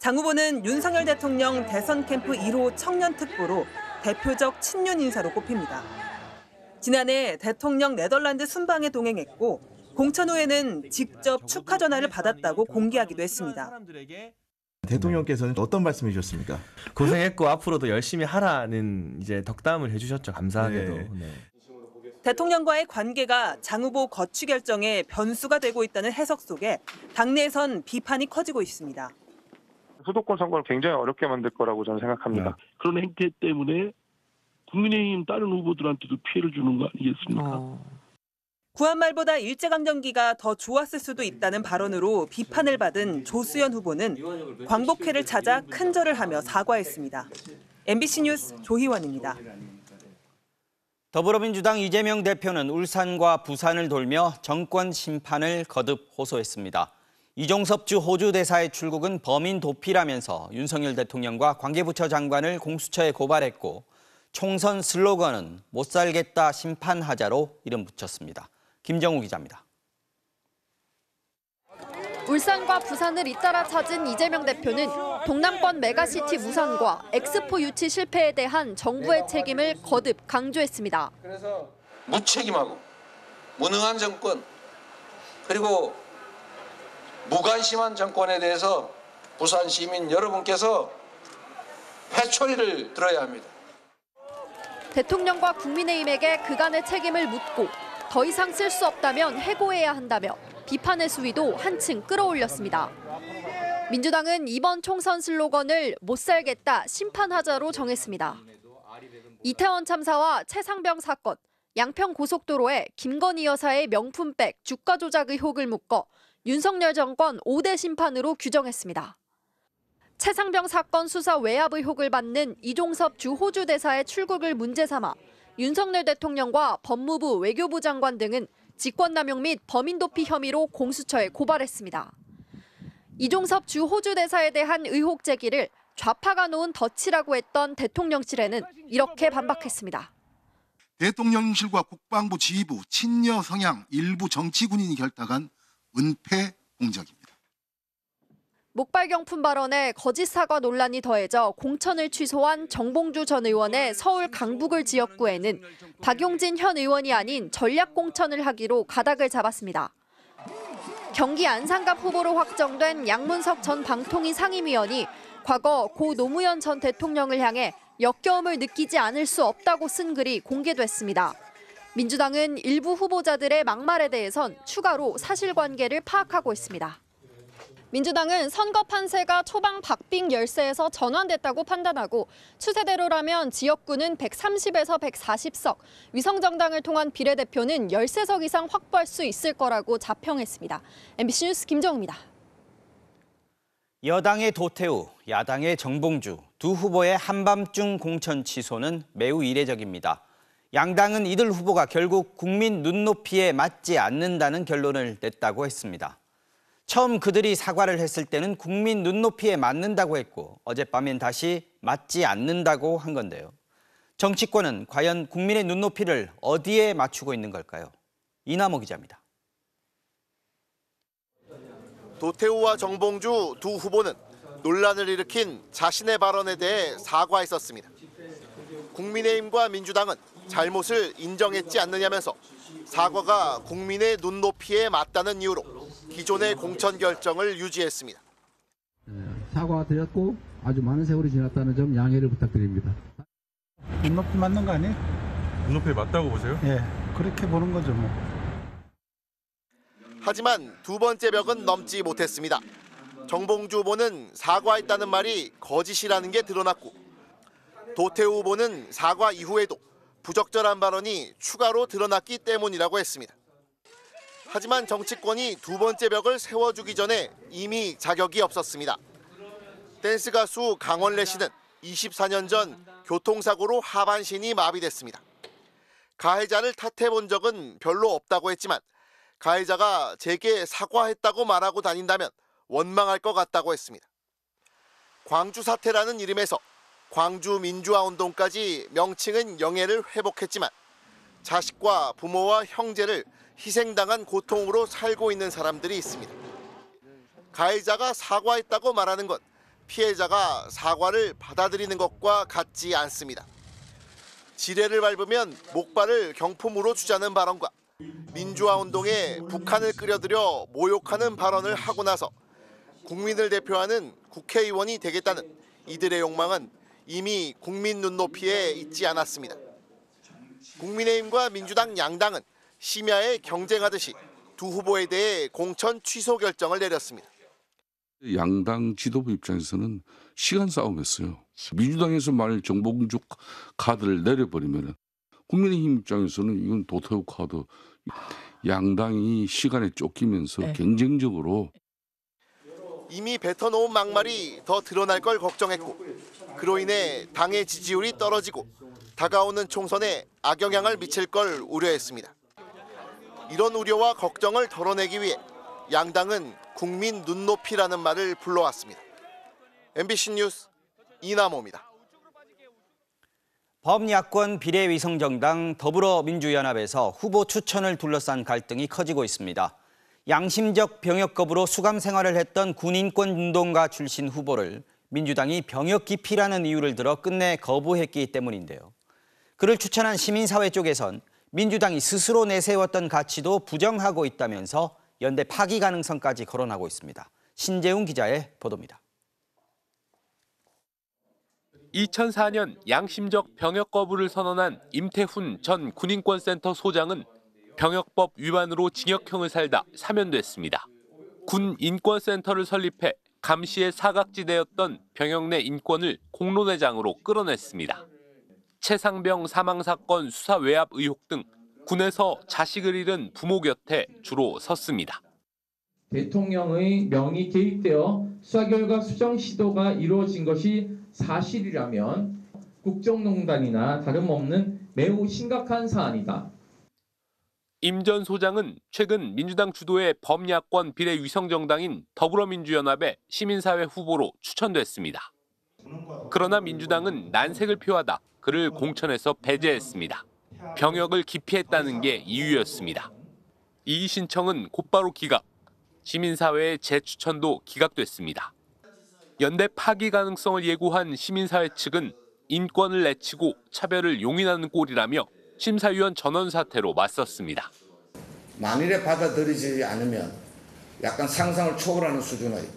장 후보는 윤석열 대통령 대선 캠프 1호 청년특보로 대표적 친윤 인사로 꼽힙니다. 지난해 대통령 네덜란드 순방에 동행했고 공천 후에는 직접 축하 전화를 받았다고 공개하기도 했습니다. 대통령께서는 어떤 말씀해 주셨습니까? 고생했고 앞으로도 열심히 하라는 이제 덕담을 해주셨죠. 감사하게도. 네. 대통령과의 관계가 장 후보 거취 결정에 변수가 되고 있다는 해석 속에 당내에선 비판이 커지고 있습니다. 수도권 선거를 굉장히 어렵게 만들 거라고 저는 생각합니다. 그런 행태 때문에 국민의힘 다른 후보들한테도 피해를 주는 거 아니겠습니까? 구한 말보다 일제강점기가 더 좋았을 수도 있다는 발언으로 비판을 받은 조수연 후보는 광복회를 찾아 큰절을 하며 사과했습니다. MBC 뉴스 조희원입니다. 더불어민주당 이재명 대표는 울산과 부산을 돌며 정권 심판을 거듭 호소했습니다. 이종섭 주 호주 대사의 출국은 범인 도피라면서 윤석열 대통령과 관계부처 장관을 공수처에 고발했고 총선 슬로건은 못 살겠다 심판하자로 이름 붙였습니다. 김정우 기자입니다. 울산과 부산을 잇따라 찾은 이재명 대표는 동남권 메가시티 무산과 엑스포 유치 실패에 대한 정부의 책임을 거듭 강조했습니다. 무책임하고 무능한 정권 그리고 무관심한 정권에 대해서 부산 시민 여러분께서 회초리를 들어야 합니다. 대통령과 국민의힘에게 그간의 책임을 묻고 더 이상 쓸 수 없다면 해고해야 한다며 비판의 수위도 한층 끌어올렸습니다. 민주당은 이번 총선 슬로건을 못 살겠다 심판하자로 정했습니다. 이태원 참사와 최상병 사건, 양평 고속도로에 김건희 여사의 명품백 주가 조작 의혹을 묶어 윤석열 정권 5대 심판으로 규정했습니다. 최상병 사건 수사 외압 의혹을 받는 이종섭 주 호주 대사의 출국을 문제 삼아 윤석열 대통령과 법무부 외교부 장관 등은 직권남용 및 범인 도피 혐의로 공수처에 고발했습니다. 이종섭 주 호주 대사에 대한 의혹 제기를 좌파가 놓은 덫이라고 했던 대통령실에는 이렇게 반박했습니다. 대통령실과 국방부 지휘부 친여 성향 일부 정치 군인이 결탁한 은폐 공작입니다. 목발경품 발언에 거짓 사과 논란이 더해져 공천을 취소한 정봉주 전 의원의 서울 강북을 지역구에는 박용진 현 의원이 아닌 전략 공천을 하기로 가닥을 잡았습니다. 경기 안산갑 후보로 확정된 양문석 전 방통위 상임위원이 과거 고 노무현 전 대통령을 향해 역겨움을 느끼지 않을 수 없다고 쓴 글이 공개됐습니다. 민주당은 일부 후보자들의 막말에 대해선 추가로 사실관계를 파악하고 있습니다. 민주당은 선거 판세가 초방 박빙 열세에서 전환됐다고 판단하고 추세대로라면 지역구는 130에서 140석, 위성정당을 통한 비례대표는 13석 이상 확보할 수 있을 거라고 자평했습니다. MBC 뉴스 김정우입니다. 여당의 도태우, 야당의 정봉주, 두 후보의 한밤중 공천 취소는 매우 이례적입니다. 양당은 이들 후보가 결국 국민 눈높이에 맞지 않는다는 결론을 냈다고 했습니다. 처음 그들이 사과를 했을 때는 국민 눈높이에 맞는다고 했고 어젯밤엔 다시 맞지 않는다고 한 건데요. 정치권은 과연 국민의 눈높이를 어디에 맞추고 있는 걸까요? 이남호 기자입니다. 도태우와 정봉주 두 후보는 논란을 일으킨 자신의 발언에 대해 사과했었습니다. 국민의힘과 민주당은 잘못을 인정했지 않느냐면서 사과가 국민의 눈높이에 맞다는 이유로 기존의 공천 결정을 유지했습니다. 사과드렸고 아주 많은 세월이 지났다는 점 양해를 부탁드립니다. 눈높이 맞는 거 아니에요? 눈높이에 맞다고 보세요? 예, 그렇게 보는 거죠 뭐. 하지만 두 번째 벽은 넘지 못했습니다. 정봉주 후보는 사과했다는 말이 거짓이라는 게 드러났고 도태우 후보는 사과 이후에도 부적절한 발언이 추가로 드러났기 때문이라고 했습니다. 하지만 정치권이 두 번째 벽을 세워주기 전에 이미 자격이 없었습니다. 댄스 가수 강원래 씨는 24년 전 교통사고로 하반신이 마비됐습니다. 가해자를 탓해본 적은 별로 없다고 했지만 가해자가 제게 사과했다고 말하고 다닌다면 원망할 것 같다고 했습니다. 광주 사태라는 이름에서 광주 민주화 운동까지 명칭은 영예를 회복했지만 자식과 부모와 형제를 희생당한 고통으로 살고 있는 사람들이 있습니다. 가해자가 사과했다고 말하는 건 피해자가 사과를 받아들이는 것과 같지 않습니다. 지뢰를 밟으면 목발을 경품으로 주자는 발언과 민주화 운동에 북한을 끌어들여 모욕하는 발언을 하고 나서 국민을 대표하는 국회의원이 되겠다는 이들의 욕망은 이미 국민 눈높이에 있지 않았습니다. 국민의힘과 민주당 양당은 심야에 경쟁하듯이 두 후보에 대해 공천 취소 결정을 내렸습니다. 양당 지도부 입장에서는 시간 싸움했어요. 민주당에서 만일 정봉주 카드를 내려버리면 국민의힘 입장에서는 이건 도태우 카드. 양당이 시간에 쫓기면서 경쟁적으로 이미 뱉어놓은 막말이 더 드러날 걸 걱정했고 그로 인해 당의 지지율이 떨어지고 다가오는 총선에 악영향을 미칠 걸 우려했습니다. 이런 우려와 걱정을 덜어내기 위해 양당은 국민 눈높이라는 말을 불러왔습니다. MBC 뉴스 이남호입니다. 범야권 비례위성정당 더불어민주연합에서 후보 추천을 둘러싼 갈등이 커지고 있습니다. 양심적 병역 거부로 수감 생활을 했던 군인권운동가 출신 후보를 민주당이 병역 기피라는 이유를 들어 끝내 거부했기 때문인데요. 그를 추천한 시민사회 쪽에선 민주당이 스스로 내세웠던 가치도 부정하고 있다면서 연대 파기 가능성까지 거론하고 있습니다. 신재웅 기자의 보도입니다. 2004년 양심적 병역 거부를 선언한 임태훈 전 군인권센터 소장은 병역법 위반으로 징역형을 살다 사면됐습니다. 군인권센터를 설립해 감시의 사각지대였던 병역 내 인권을 공론회장으로 끌어냈습니다. 최상병 사망 사건 수사 외압 의혹 등 군에서 자식을 잃은 부모 곁에 주로 섰습니다. 대통령의 명의 개입되어 수사 결과 수정 시도가 이루어진 것이 사실이라면 국정농단이나 다름없는 매우 심각한 사안이다. 임 전 소장은 최근 민주당 주도의 범야권 비례위성정당인 더불어민주연합의 시민사회 후보로 추천됐습니다. 그러나 민주당은 난색을 표하다 그를 공천에서 배제했습니다. 병역을 기피했다는 게 이유였습니다. 이 신청은 곧바로 기각, 시민사회의 재추천도 기각됐습니다. 연대 파기 가능성을 예고한 시민사회 측은 인권을 내치고 차별을 용인하는 꼴이라며 심사위원 전원 사퇴로 맞섰습니다. 만일에 받아들이지 않으면 약간 상상을 초월하는 수준의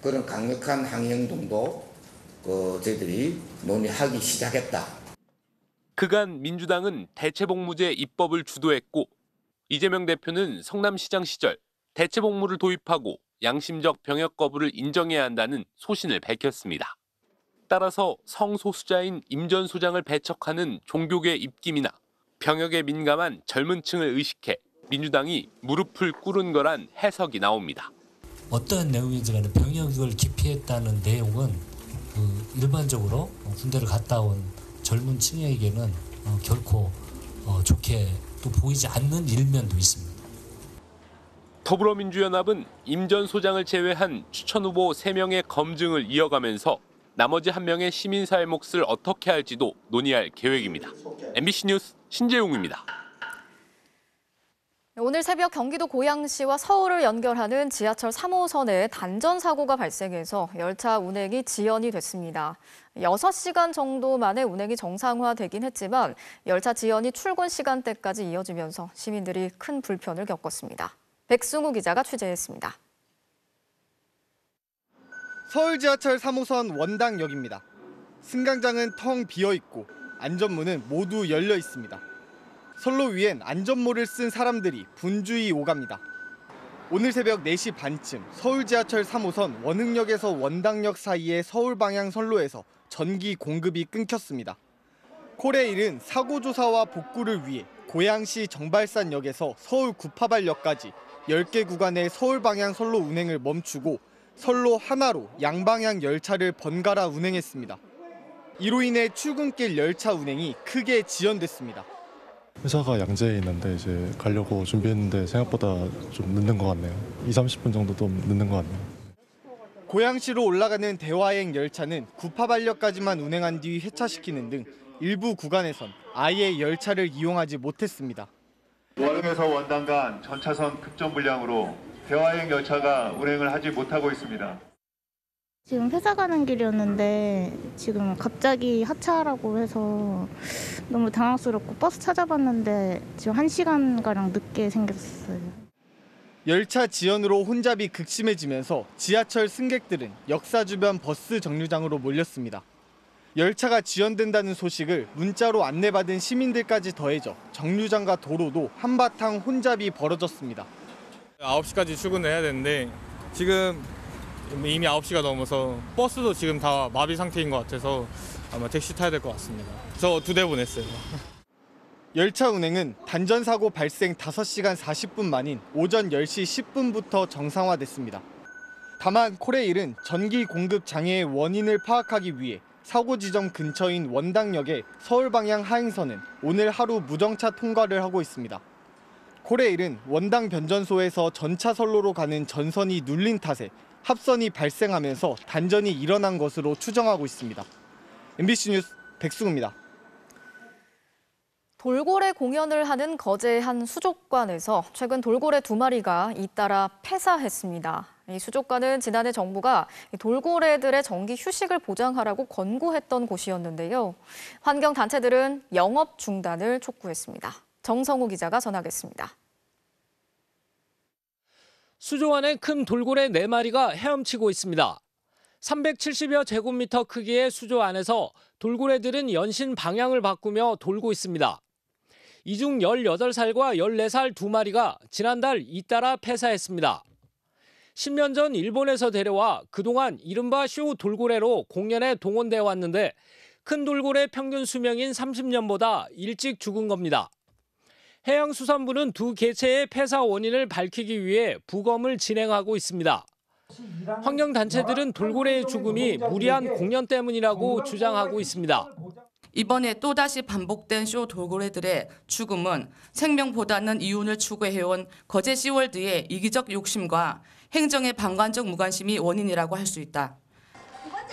그런 강력한 항의 행동도 저희들이 논의하기 시작했다. 그간 민주당은 대체복무제 입법을 주도했고 이재명 대표는 성남시장 시절 대체복무를 도입하고 양심적 병역 거부를 인정해야 한다는 소신을 밝혔습니다. 따라서 성소수자인 임 전 소장을 배척하는 종교계 입김이나 병역에 민감한 젊은 층을 의식해 민주당이 무릎을 꿇은 거란 해석이 나옵니다. 어떠한 내용인지 간에 병역을 기피했다는 내용은 일반적으로 군대를 갔다 온 젊은 층에게는 결코 좋게 또 보이지 않는 일면도 있습니다. 더불어민주연합은 임 전 소장을 제외한 추천 후보 3명의 검증을 이어가면서 나머지 1명의 시민사회 몫을 어떻게 할지도 논의할 계획입니다. MBC 뉴스 신재웅입니다. 오늘 새벽 경기도 고양시와 서울을 연결하는 지하철 3호선에 단전 사고가 발생해서 열차 운행이 지연이 됐습니다. 6시간 정도 만에 운행이 정상화되긴 했지만 열차 지연이 출근 시간대까지 이어지면서 시민들이 큰 불편을 겪었습니다. 백승우 기자가 취재했습니다. 서울 지하철 3호선 원당역입니다. 승강장은 텅 비어 있고 안전문은 모두 열려 있습니다. 선로 위엔 안전모를 쓴 사람들이 분주히 오갑니다. 오늘 새벽 4시 반쯤 서울 지하철 3호선 원흥역에서 원당역 사이의 서울 방향 선로에서 전기 공급이 끊겼습니다. 코레일은 사고 조사와 복구를 위해 고양시 정발산역에서 서울 구파발역까지 10개 구간의 서울 방향 선로 운행을 멈추고 선로 하나로 양방향 열차를 번갈아 운행했습니다. 이로 인해 출근길 열차 운행이 크게 지연됐습니다. 회사가 양재에 있는데 이제 가려고 준비했는데 생각보다 좀 늦는 것 같네요. 20-30분 정도 좀 늦는 것 같네요. 고양시로 올라가는 대화행 열차는 구파발역까지만 운행한 뒤 회차시키는 등 일부 구간에선 아예 열차를 이용하지 못했습니다. 월흥에서 원당 간 전차선 급전 불량으로 대화행 열차가 운행을 하지 못하고 있습니다. 지금 회사 가는 길이었는데 지금 갑자기 하차하라고 해서 너무 당황스럽고 버스 찾아봤는데 지금 1시간가량 늦게 생겼어요. 열차 지연으로 혼잡이 극심해지면서 지하철 승객들은 역사 주변 버스 정류장으로 몰렸습니다. 열차가 지연된다는 소식을 문자로 안내받은 시민들까지 더해져 정류장과 도로도 한바탕 혼잡이 벌어졌습니다. 9시까지 출근을 해야 되는데 지금 이미 9시가 넘어서 버스도 지금 다 마비 상태인 것 같아서 아마 택시 타야 될 것 같습니다. 저 2대 보냈어요. 열차 운행은 단전 사고 발생 5시간 40분 만인 오전 10시 10분부터 정상화됐습니다. 다만 코레일은 전기 공급 장애의 원인을 파악하기 위해 사고 지점 근처인 원당역의 서울 방향 하행선은 오늘 하루 무정차 통과를 하고 있습니다. 코레일은 원당 변전소에서 전차 선로로 가는 전선이 눌린 탓에 합선이 발생하면서 단전이 일어난 것으로 추정하고 있습니다. MBC 뉴스 백승우입니다. 돌고래 공연을 하는 거제의 한 수족관에서 최근 돌고래 2마리가 잇따라 폐사했습니다. 이 수족관은 지난해 정부가 돌고래들의 정기 휴식을 보장하라고 권고했던 곳이었는데요. 환경단체들은 영업 중단을 촉구했습니다. 정성호 기자가 전하겠습니다. 수조 안에 큰 돌고래 4마리가 헤엄치고 있습니다. 370여 제곱미터 크기의 수조 안에서 돌고래들은 연신 방향을 바꾸며 돌고 있습니다. 이 중 18살과 14살 2마리가 지난달 잇따라 폐사했습니다. 10년 전 일본에서 데려와 그동안 이른바 쇼 돌고래로 공연에 동원되어 왔는데 큰 돌고래 평균 수명인 30년보다 일찍 죽은 겁니다. 해양수산부는 두 개체의 폐사 원인을 밝히기 위해 부검을 진행하고 있습니다. 환경단체들은 돌고래의 죽음이 무리한 공연 때문이라고 주장하고 있습니다. 이번에 또다시 반복된 쇼 돌고래들의 죽음은 생명보다는 이윤을 추구해온 거제 시월드의 이기적 욕심과 행정의 방관적 무관심이 원인이라고 할 수 있다.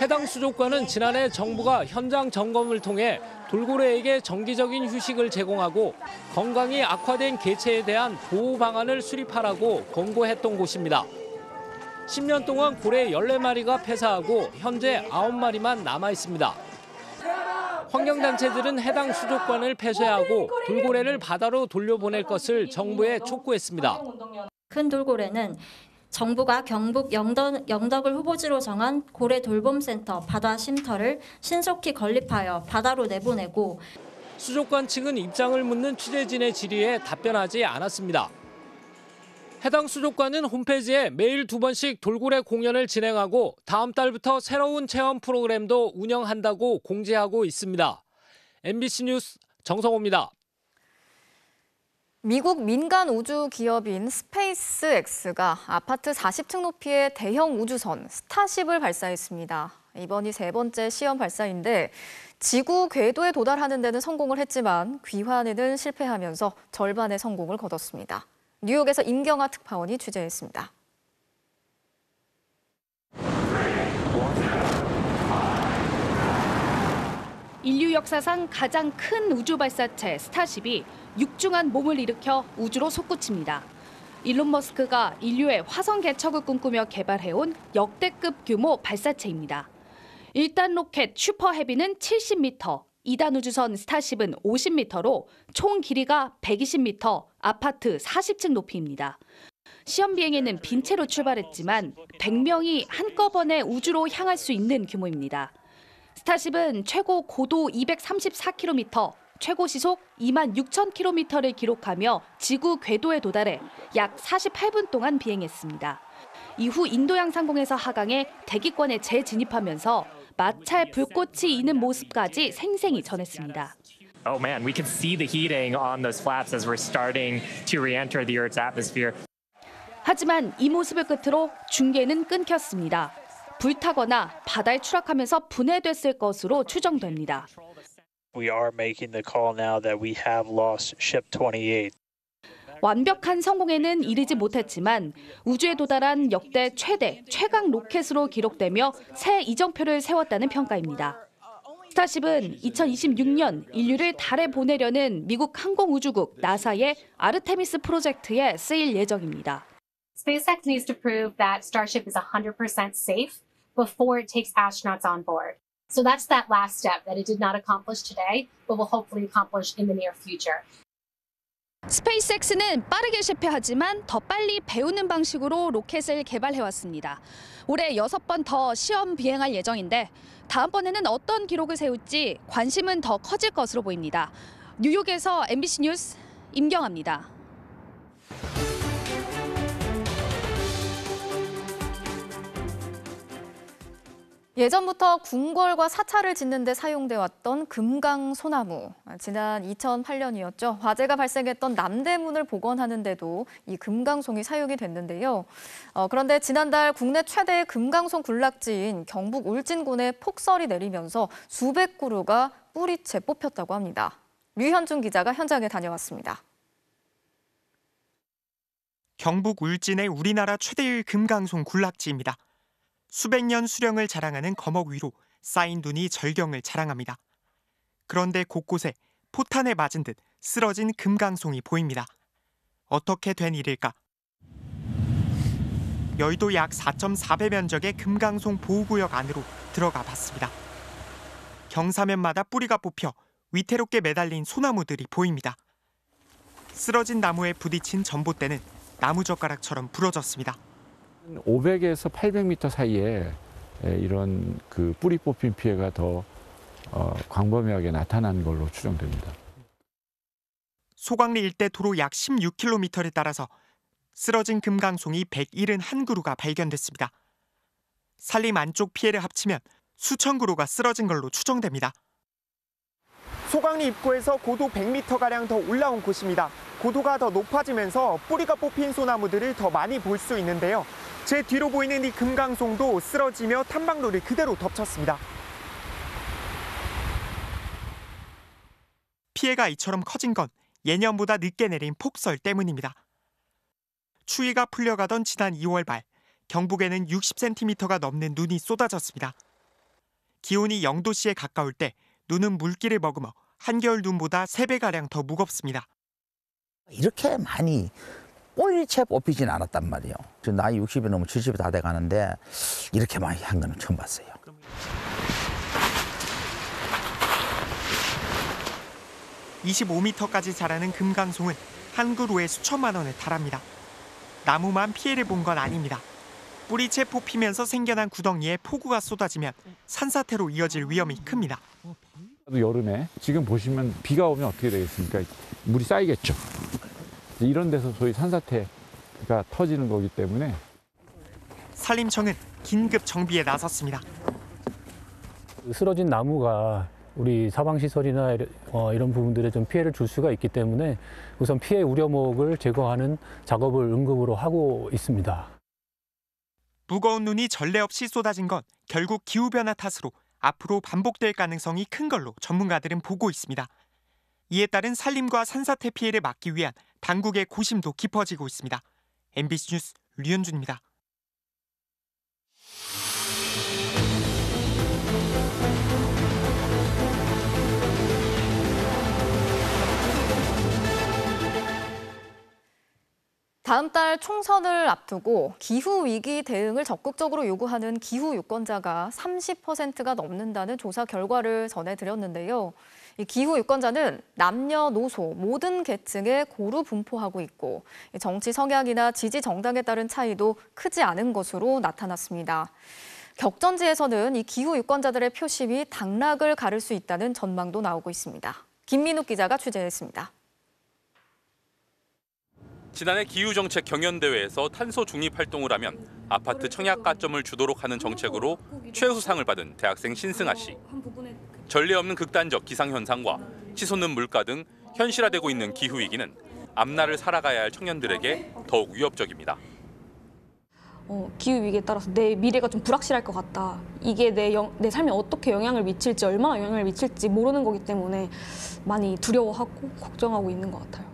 해당 수족관은 지난해 정부가 현장 점검을 통해 돌고래에게 정기적인 휴식을 제공하고 건강이 악화된 개체에 대한 보호 방안을 수립하라고 권고했던 곳입니다. 10년 동안 고래 14마리가 폐사하고 현재 9마리만 남아 있습니다. 환경단체들은 해당 수족관을 폐쇄하고 돌고래를 바다로 돌려보낼 것을 정부에 촉구했습니다. 큰 돌고래는 정부가 경북 영덕을 후보지로 정한 고래 돌봄센터 바다 쉼터를 신속히 건립하여 바다로 내보내고 수족관 측은 입장을 묻는 취재진의 질의에 답변하지 않았습니다. 해당 수족관은 홈페이지에 매일 2번씩 돌고래 공연을 진행하고 다음 달부터 새로운 체험 프로그램도 운영한다고 공지하고 있습니다. MBC 뉴스 정성호입니다. 미국 민간 우주 기업인 스페이스X가 아파트 40층 높이의 대형 우주선 스타쉽을 발사했습니다. 이번이 3번째 시험 발사인데 지구 궤도에 도달하는 데는 성공을 했지만 귀환에는 실패하면서 절반의 성공을 거뒀습니다. 뉴욕에서 임경아 특파원이 취재했습니다. 인류 역사상 가장 큰 우주 발사체 스타쉽이 육중한 몸을 일으켜 우주로 솟구칩니다. 일론 머스크가 인류의 화성 개척을 꿈꾸며 개발해온 역대급 규모 발사체입니다. 1단 로켓 슈퍼헤비는 70m, 2단 우주선 스타쉽은 50m로 총 길이가 120m, 아파트 40층 높이입니다. 시험 비행에는 빈 채로 출발했지만 100명이 한꺼번에 우주로 향할 수 있는 규모입니다. 스타쉽은 최고 고도 234km, 최고 시속 26,000km를 기록하며 지구 궤도에 도달해 약 48분 동안 비행했습니다. 이후 인도양 상공에서 하강해 대기권에 재진입하면서 마찰 불꽃이 이는 모습까지 생생히 전했습니다. Oh man, we can see the heating on those flaps as we're starting to re-enter the Earth's atmosphere. 하지만 이 모습을 끝으로 중계는 끊겼습니다. 불타거나 바다에 추락하면서 분해됐을 것으로 추정됩니다. We are making the call now that we have lost ship 28. 완벽한 성공에는 이르지 못했지만 우주에 도달한 역대 최강 로켓으로 기록되며 새 이정표를 세웠다는 평가입니다. 스타쉽은 2026년 인류를 달에 보내려는 미국 항공우주국 나사의 아르테미스 프로젝트에 쓰일 예정입니다. SpaceX needs to prove that Starship is 100% safe before it takes astronauts on board. So that's that last step that it did not accomplish today, but will hopefully accomplish in the near future. 스페이스X는 빠르게 실패하지만 더 빨리 배우는 방식으로 로켓을 개발해왔습니다. 올해 6번 더 시험 비행할 예정인데 다음번에는 어떤 기록을 세울지 관심은 더 커질 것으로 보입니다. 뉴욕에서 MBC 뉴스 임경아입니다. 예전부터 궁궐과 사찰을 짓는 데 사용돼 왔던 금강소나무. 지난 2008년이었죠. 화재가 발생했던 남대문을 복원하는 데도 이 금강송이 사용이 됐는데요. 그런데 지난달 국내 최대의 금강송 군락지인 경북 울진군에 폭설이 내리면서 수백 그루가 뿌리채 뽑혔다고 합니다. 류현준 기자가 현장에 다녀왔습니다. 경북 울진의 우리나라 최대의 금강송 군락지입니다. 수백 년 수령을 자랑하는 거목 위로 쌓인 눈이 절경을 자랑합니다. 그런데 곳곳에 포탄에 맞은 듯 쓰러진 금강송이 보입니다. 어떻게 된 일일까? 여의도 약 4.4배 면적의 금강송 보호구역 안으로 들어가 봤습니다. 경사면마다 뿌리가 뽑혀 위태롭게 매달린 소나무들이 보입니다. 쓰러진 나무에 부딪힌 전봇대는 나무젓가락처럼 부러졌습니다. 500에서 800m 사이에 이런 그 뿌리 뽑힌 피해가 더 광범위하게 나타난 걸로 추정됩니다. 소광리 일대 도로 약 16km를 따라서 쓰러진 금강송이 171그루가 발견됐습니다. 산림 안쪽 피해를 합치면 수천 그루가 쓰러진 걸로 추정됩니다. 소광리 입구에서 고도 100m가량 더 올라온 곳입니다. 고도가 더 높아지면서 뿌리가 뽑힌 소나무들을 더 많이 볼 수 있는데요. 제 뒤로 보이는 이 금강송도 쓰러지며 탐방로를 그대로 덮쳤습니다. 피해가 이처럼 커진 건 예년보다 늦게 내린 폭설 때문입니다. 추위가 풀려가던 지난 2월 말 경북에는 60cm가 넘는 눈이 쏟아졌습니다. 기온이 0도씨에 가까울 때 눈은 물기를 머금어 한겨울 눈보다 3배가량 더 무겁습니다. 이렇게 많이 뿌리채 뽑히진 않았단 말이에요. 지금 나이 60이 넘으면 70이 다 돼가는데 이렇게 많이 한 거는 처음 봤어요. (25m까지) 자라는 금강송은 한 그루에 수천만 원에 달합니다. 나무만 피해를 본 건 아닙니다. 뿌리채 뽑히면서 생겨난 구덩이에 폭우가 쏟아지면 산사태로 이어질 위험이 큽니다. 여름에 지금 보시면 비가 오면 어떻게 되겠습니까? 물이 쌓이겠죠. 이런 데서 소위 산사태가 터지는 거기 때문에 산림청은 긴급 정비에 나섰습니다. 쓰러진 나무가 우리 사방시설이나 이런 부분들에 좀 피해를 줄 수가 있기 때문에 우선 피해 우려목을 제거하는 작업을 응급으로 하고 있습니다. 무거운 눈이 전례 없이 쏟아진 건 결국 기후변화 탓으로 앞으로 반복될 가능성이 큰 걸로 전문가들은 보고 있습니다. 이에 따른 산림과 산사태 피해를 막기 위한 당국의 고심도 깊어지고 있습니다. MBC 뉴스 류현준입니다. 다음 달 총선을 앞두고 기후위기 대응을 적극적으로 요구하는 기후유권자가 30%가 넘는다는 조사 결과를 전해드렸는데요. 이 기후유권자는 남녀노소 모든 계층에 고루 분포하고 있고 정치 성향이나 지지 정당에 따른 차이도 크지 않은 것으로 나타났습니다. 격전지에서는 이 기후유권자들의 표심이 당락을 가를 수 있다는 전망도 나오고 있습니다. 김민욱 기자가 취재했습니다. 지난해 기후정책 경연대회에서 탄소 중립 활동을 하면 아파트 청약 가점을 주도록 하는 정책으로 최우수상을 받은 대학생 신승아 씨. 전례 없는 극단적 기상현상과 치솟는 물가 등 현실화되고 있는 기후위기는 앞날을 살아가야 할 청년들에게 더욱 위협적입니다. 기후 위기에 따라서 내 미래가 좀 불확실할 것 같다. 이게 내 삶에 어떻게 영향을 미칠지, 얼마나 영향을 미칠지 모르는 거기 때문에 많이 두려워하고 걱정하고 있는 것 같아요.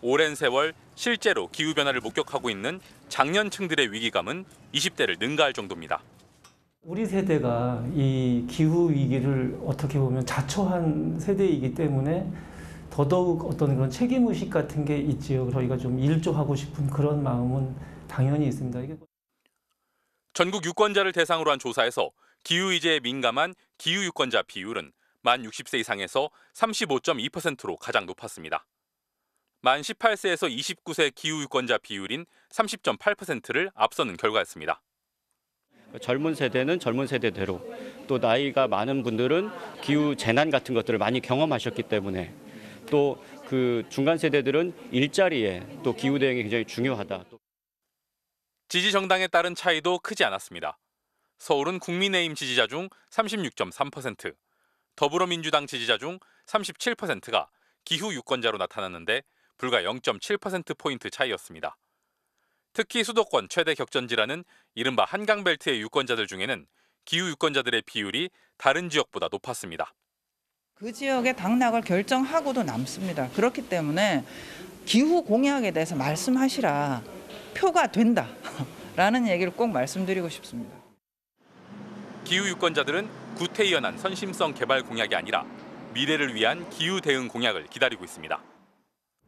오랜 세월 실제로 기후변화를 목격하고 있는 장년층들의 위기감은 20대를 능가할 정도입니다. 우리 세대가 이 기후 위기를 어떻게 보면 자초한 세대이기 때문에 더더욱 어떤 그런 책임의식 같은 게 있지요. 저희가 좀 일조하고 싶은 그런 마음은 당연히 있습니다. 이게 전국 유권자를 대상으로 한 조사에서 기후위기에 민감한 기후유권자 비율은 만 60세 이상에서 35.2%로 가장 높았습니다. 만 18세에서 29세 기후유권자 비율인 30.8%를 앞서는 결과였습니다. 젊은 세대는 젊은 세대대로 또 나이가 많은 분들은 기후 재난 같은 것들을 많이 경험하셨기 때문에 또 그 중간 세대들은 일자리에 또 기후 대응이 굉장히 중요하다. 지지 정당에 따른 차이도 크지 않았습니다. 서울은 국민의힘 지지자 중 36.3%, 더불어민주당 지지자 중 37%가 기후 유권자로 나타났는데 불과 0.7%포인트 차이였습니다. 특히 수도권 최대 격전지라는 이른바 한강벨트의 유권자들 중에는 기후 유권자들의 비율이 다른 지역보다 높았습니다. 그 지역의 당락을 결정하고도 남습니다. 그렇기 때문에 기후 공약에 대해서 말씀하시라. 표가 된다라는 얘기를 꼭 말씀드리고 싶습니다. 기후 유권자들은 구태의연한 선심성 개발 공약이 아니라 미래를 위한 기후 대응 공약을 기다리고 있습니다.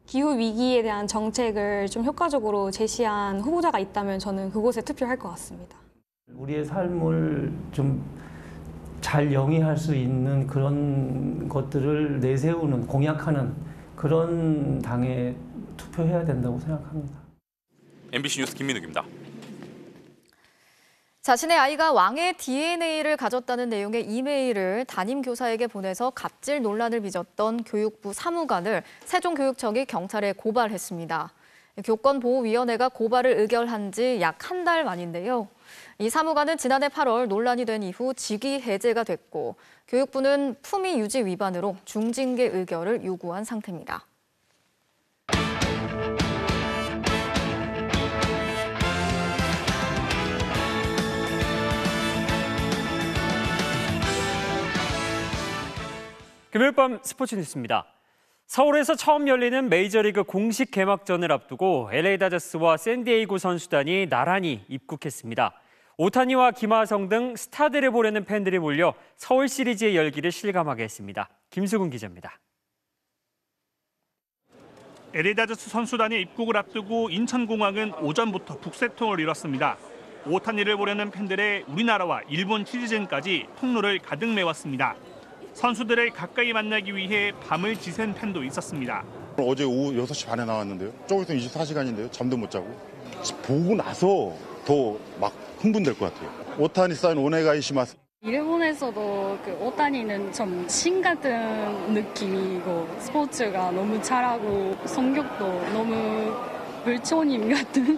기후 위기에 대한 정책을 좀 효과적으로 제시한 후보자가 있다면 저는 그곳에 투표할 것 같습니다. 우리의 삶을 좀 잘 영위할 수 있는 그런 것들을 내세우는, 공약하는 그런 당에 투표해야 된다고 생각합니다. MBC 뉴스 김민욱입니다. 자신의 아이가 왕의 DNA를 가졌다는 내용의 이메일을 담임 교사에게 보내서 갑질 논란을 빚었던 교육부 사무관을 세종교육청이 경찰에 고발했습니다. 교권보호위원회가 고발을 의결한 지 약 한 달 만인데요. 이 사무관은 지난해 8월 논란이 된 이후 직위 해제가 됐고 교육부는 품위 유지 위반으로 중징계 의결을 요구한 상태입니다. 금요일 밤 스포츠 뉴스입니다. 서울에서 처음 열리는 메이저리그 공식 개막전을 앞두고 LA 다저스와 샌디에이고 선수단이 나란히 입국했습니다. 오타니와 김하성 등 스타들을 보려는 팬들이 몰려 서울 시리즈의 열기를 실감하게 했습니다. 김수근 기자입니다. LA 다저스 선수단이 입국을 앞두고 인천공항은 오전부터 북새통을 이뤘습니다. 오타니를 보려는 팬들의 우리나라와 일본 시리즌까지 통로를 가득 메웠습니다. 선수들을 가까이 만나기 위해 밤을 지샌 팬도 있었습니다. 어제 오후 6시 반에 나왔는데요. 저기서 24시간인데요. 잠도 못 자고. 보고 나서 더 막 흥분될 것 같아요. 오타니-산 오네가이시마스. 일본에서도 그 오타니는 좀 신 같은 느낌이고 스포츠가 너무 잘하고 성격도 너무 물초님 같은.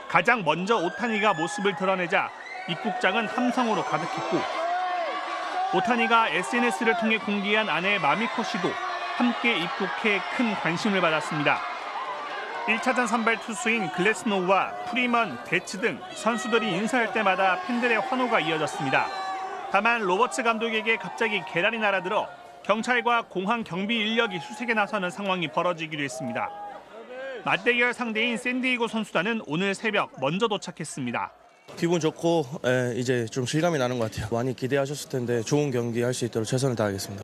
가장 먼저 오타니가 모습을 드러내자 입국장은 함성으로 가득했고 오타니가 SNS를 통해 공개한 아내 마미코 씨도 함께 입국해 큰 관심을 받았습니다. 1차전 선발 투수인 글래스노우와 프리먼, 베츠 등 선수들이 인사할 때마다 팬들의 환호가 이어졌습니다. 다만 로버츠 감독에게 갑자기 계란이 날아들어 경찰과 공항 경비 인력이 수색에 나서는 상황이 벌어지기도 했습니다. 맞대결 상대인 샌디에이고 선수단은 오늘 새벽 먼저 도착했습니다. 기분 좋고 이제 좀 실감이 나는 것 같아요. 많이 기대하셨을 텐데 좋은 경기 할 수 있도록 최선을 다하겠습니다.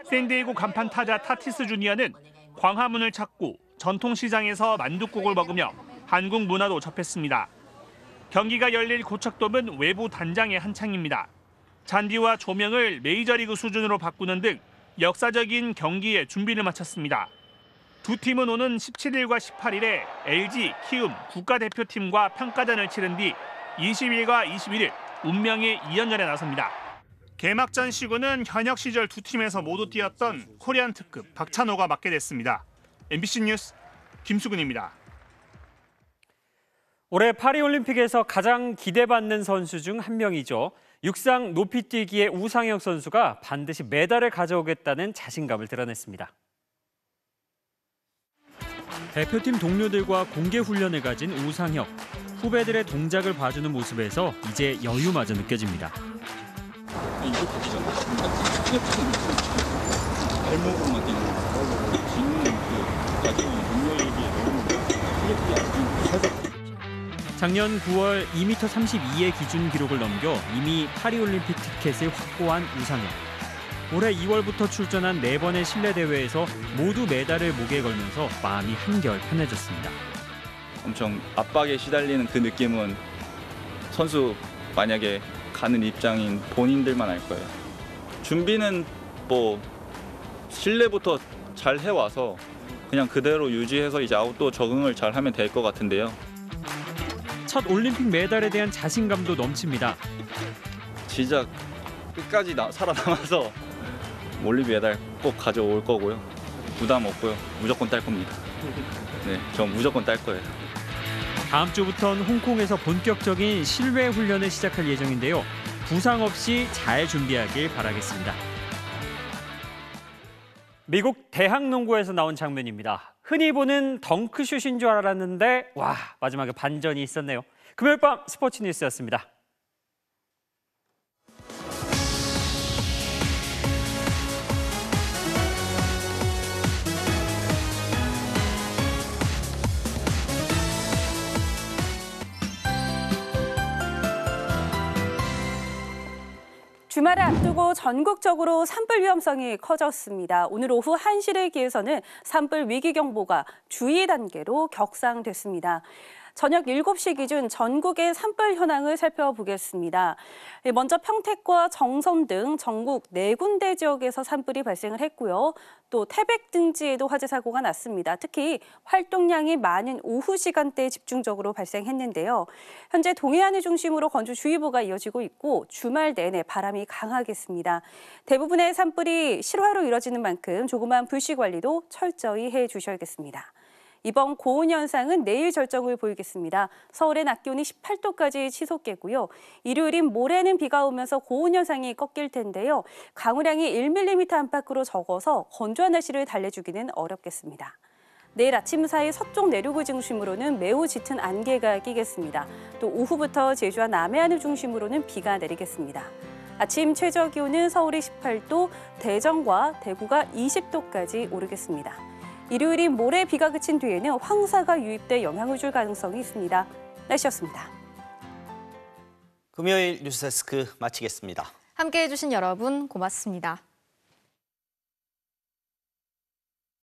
샌디에이고 간판 타자 타티스 주니어는 광화문을 찾고 전통시장에서 만둣국을 먹으며 한국 문화도 접했습니다. 경기가 열릴 고척돔은 외부 단장에 한창입니다. 잔디와 조명을 메이저리그 수준으로 바꾸는 등 역사적인 경기에 준비를 마쳤습니다. 두 팀은 오는 17일과 18일에 LG, 키움 국가대표팀과 평가전을 치른 뒤 20일과 21일 운명의 2연전에 나섭니다. 개막전 시구는 현역 시절 두 팀에서 모두 뛰었던 코리안 특급 박찬호가 맡게 됐습니다. MBC 뉴스 김수근입니다. 올해 파리올림픽에서 가장 기대받는 선수 중 한 명이죠. 육상 높이뛰기의 우상혁 선수가 반드시 메달을 가져오겠다는 자신감을 드러냈습니다. 대표팀 동료들과 공개 훈련을 가진 우상혁. 후배들의 동작을 봐주는 모습에서 이제 여유마저 느껴집니다. 작년 9월 2m 32의 기준 기록을 넘겨 이미 파리올림픽 티켓을 확보한 우상현. 올해 2월부터 출전한 4번의 실내 대회에서 모두 메달을 목에 걸면서 마음이 한결 편해졌습니다. 엄청 압박에 시달리는 그 느낌은 선수 만약에 가는 입장인 본인들만 알 거예요. 준비는 뭐 실내부터 잘 해와서 그냥 그대로 유지해서 이제 아웃도 적응을 잘 하면 될 것 같은데요. 첫 올림픽 메달에 대한 자신감도 넘칩니다. 진짜 끝까지 살아남아서 올림픽 메달 꼭 가져올 거고요. 부담 없고요. 무조건 딸 겁니다. 네, 전 무조건 딸 거예요. 다음 주부터는 홍콩에서 본격적인 실외 훈련을 시작할 예정인데요. 부상 없이 잘 준비하길 바라겠습니다. 미국 대학농구에서 나온 장면입니다. 흔히 보는 덩크슛인 줄 알았는데 와, 마지막에 반전이 있었네요. 금요일 밤 스포츠 뉴스였습니다. 주말을 앞두고 전국적으로 산불 위험성이 커졌습니다. 오늘 오후 1시를 기해서는 산불 위기경보가 주의 단계로 격상됐습니다. 저녁 7시 기준 전국의 산불 현황을 살펴보겠습니다. 먼저 평택과 정선 등 전국 4군데 지역에서 산불이 발생을 했고요. 또 태백 등지에도 화재 사고가 났습니다. 특히 활동량이 많은 오후 시간대에 집중적으로 발생했는데요. 현재 동해안을 중심으로 건조주의보가 이어지고 있고 주말 내내 바람이 강하겠습니다. 대부분의 산불이 실화로 이뤄지는 만큼 조그만 불씨 관리도 철저히 해주셔야겠습니다. 이번 고온 현상은 내일 절정을 보이겠습니다. 서울의 낮 기온이 18도까지 치솟겠고요. 일요일인 모레는 비가 오면서 고온 현상이 꺾일 텐데요. 강우량이 1mm 안팎으로 적어서 건조한 날씨를 달래주기는 어렵겠습니다. 내일 아침 사이 서쪽 내륙을 중심으로는 매우 짙은 안개가 끼겠습니다. 또 오후부터 제주와 남해안을 중심으로는 비가 내리겠습니다. 아침 최저 기온은 서울이 18도, 대전과 대구가 20도까지 오르겠습니다. 일요일인 모레 비가 그친 뒤에는 황사가 유입돼 영향을 줄 가능성이 있습니다. 날씨였습니다. 금요일 뉴스데스크 마치겠습니다. 함께해 주신 여러분 고맙습니다.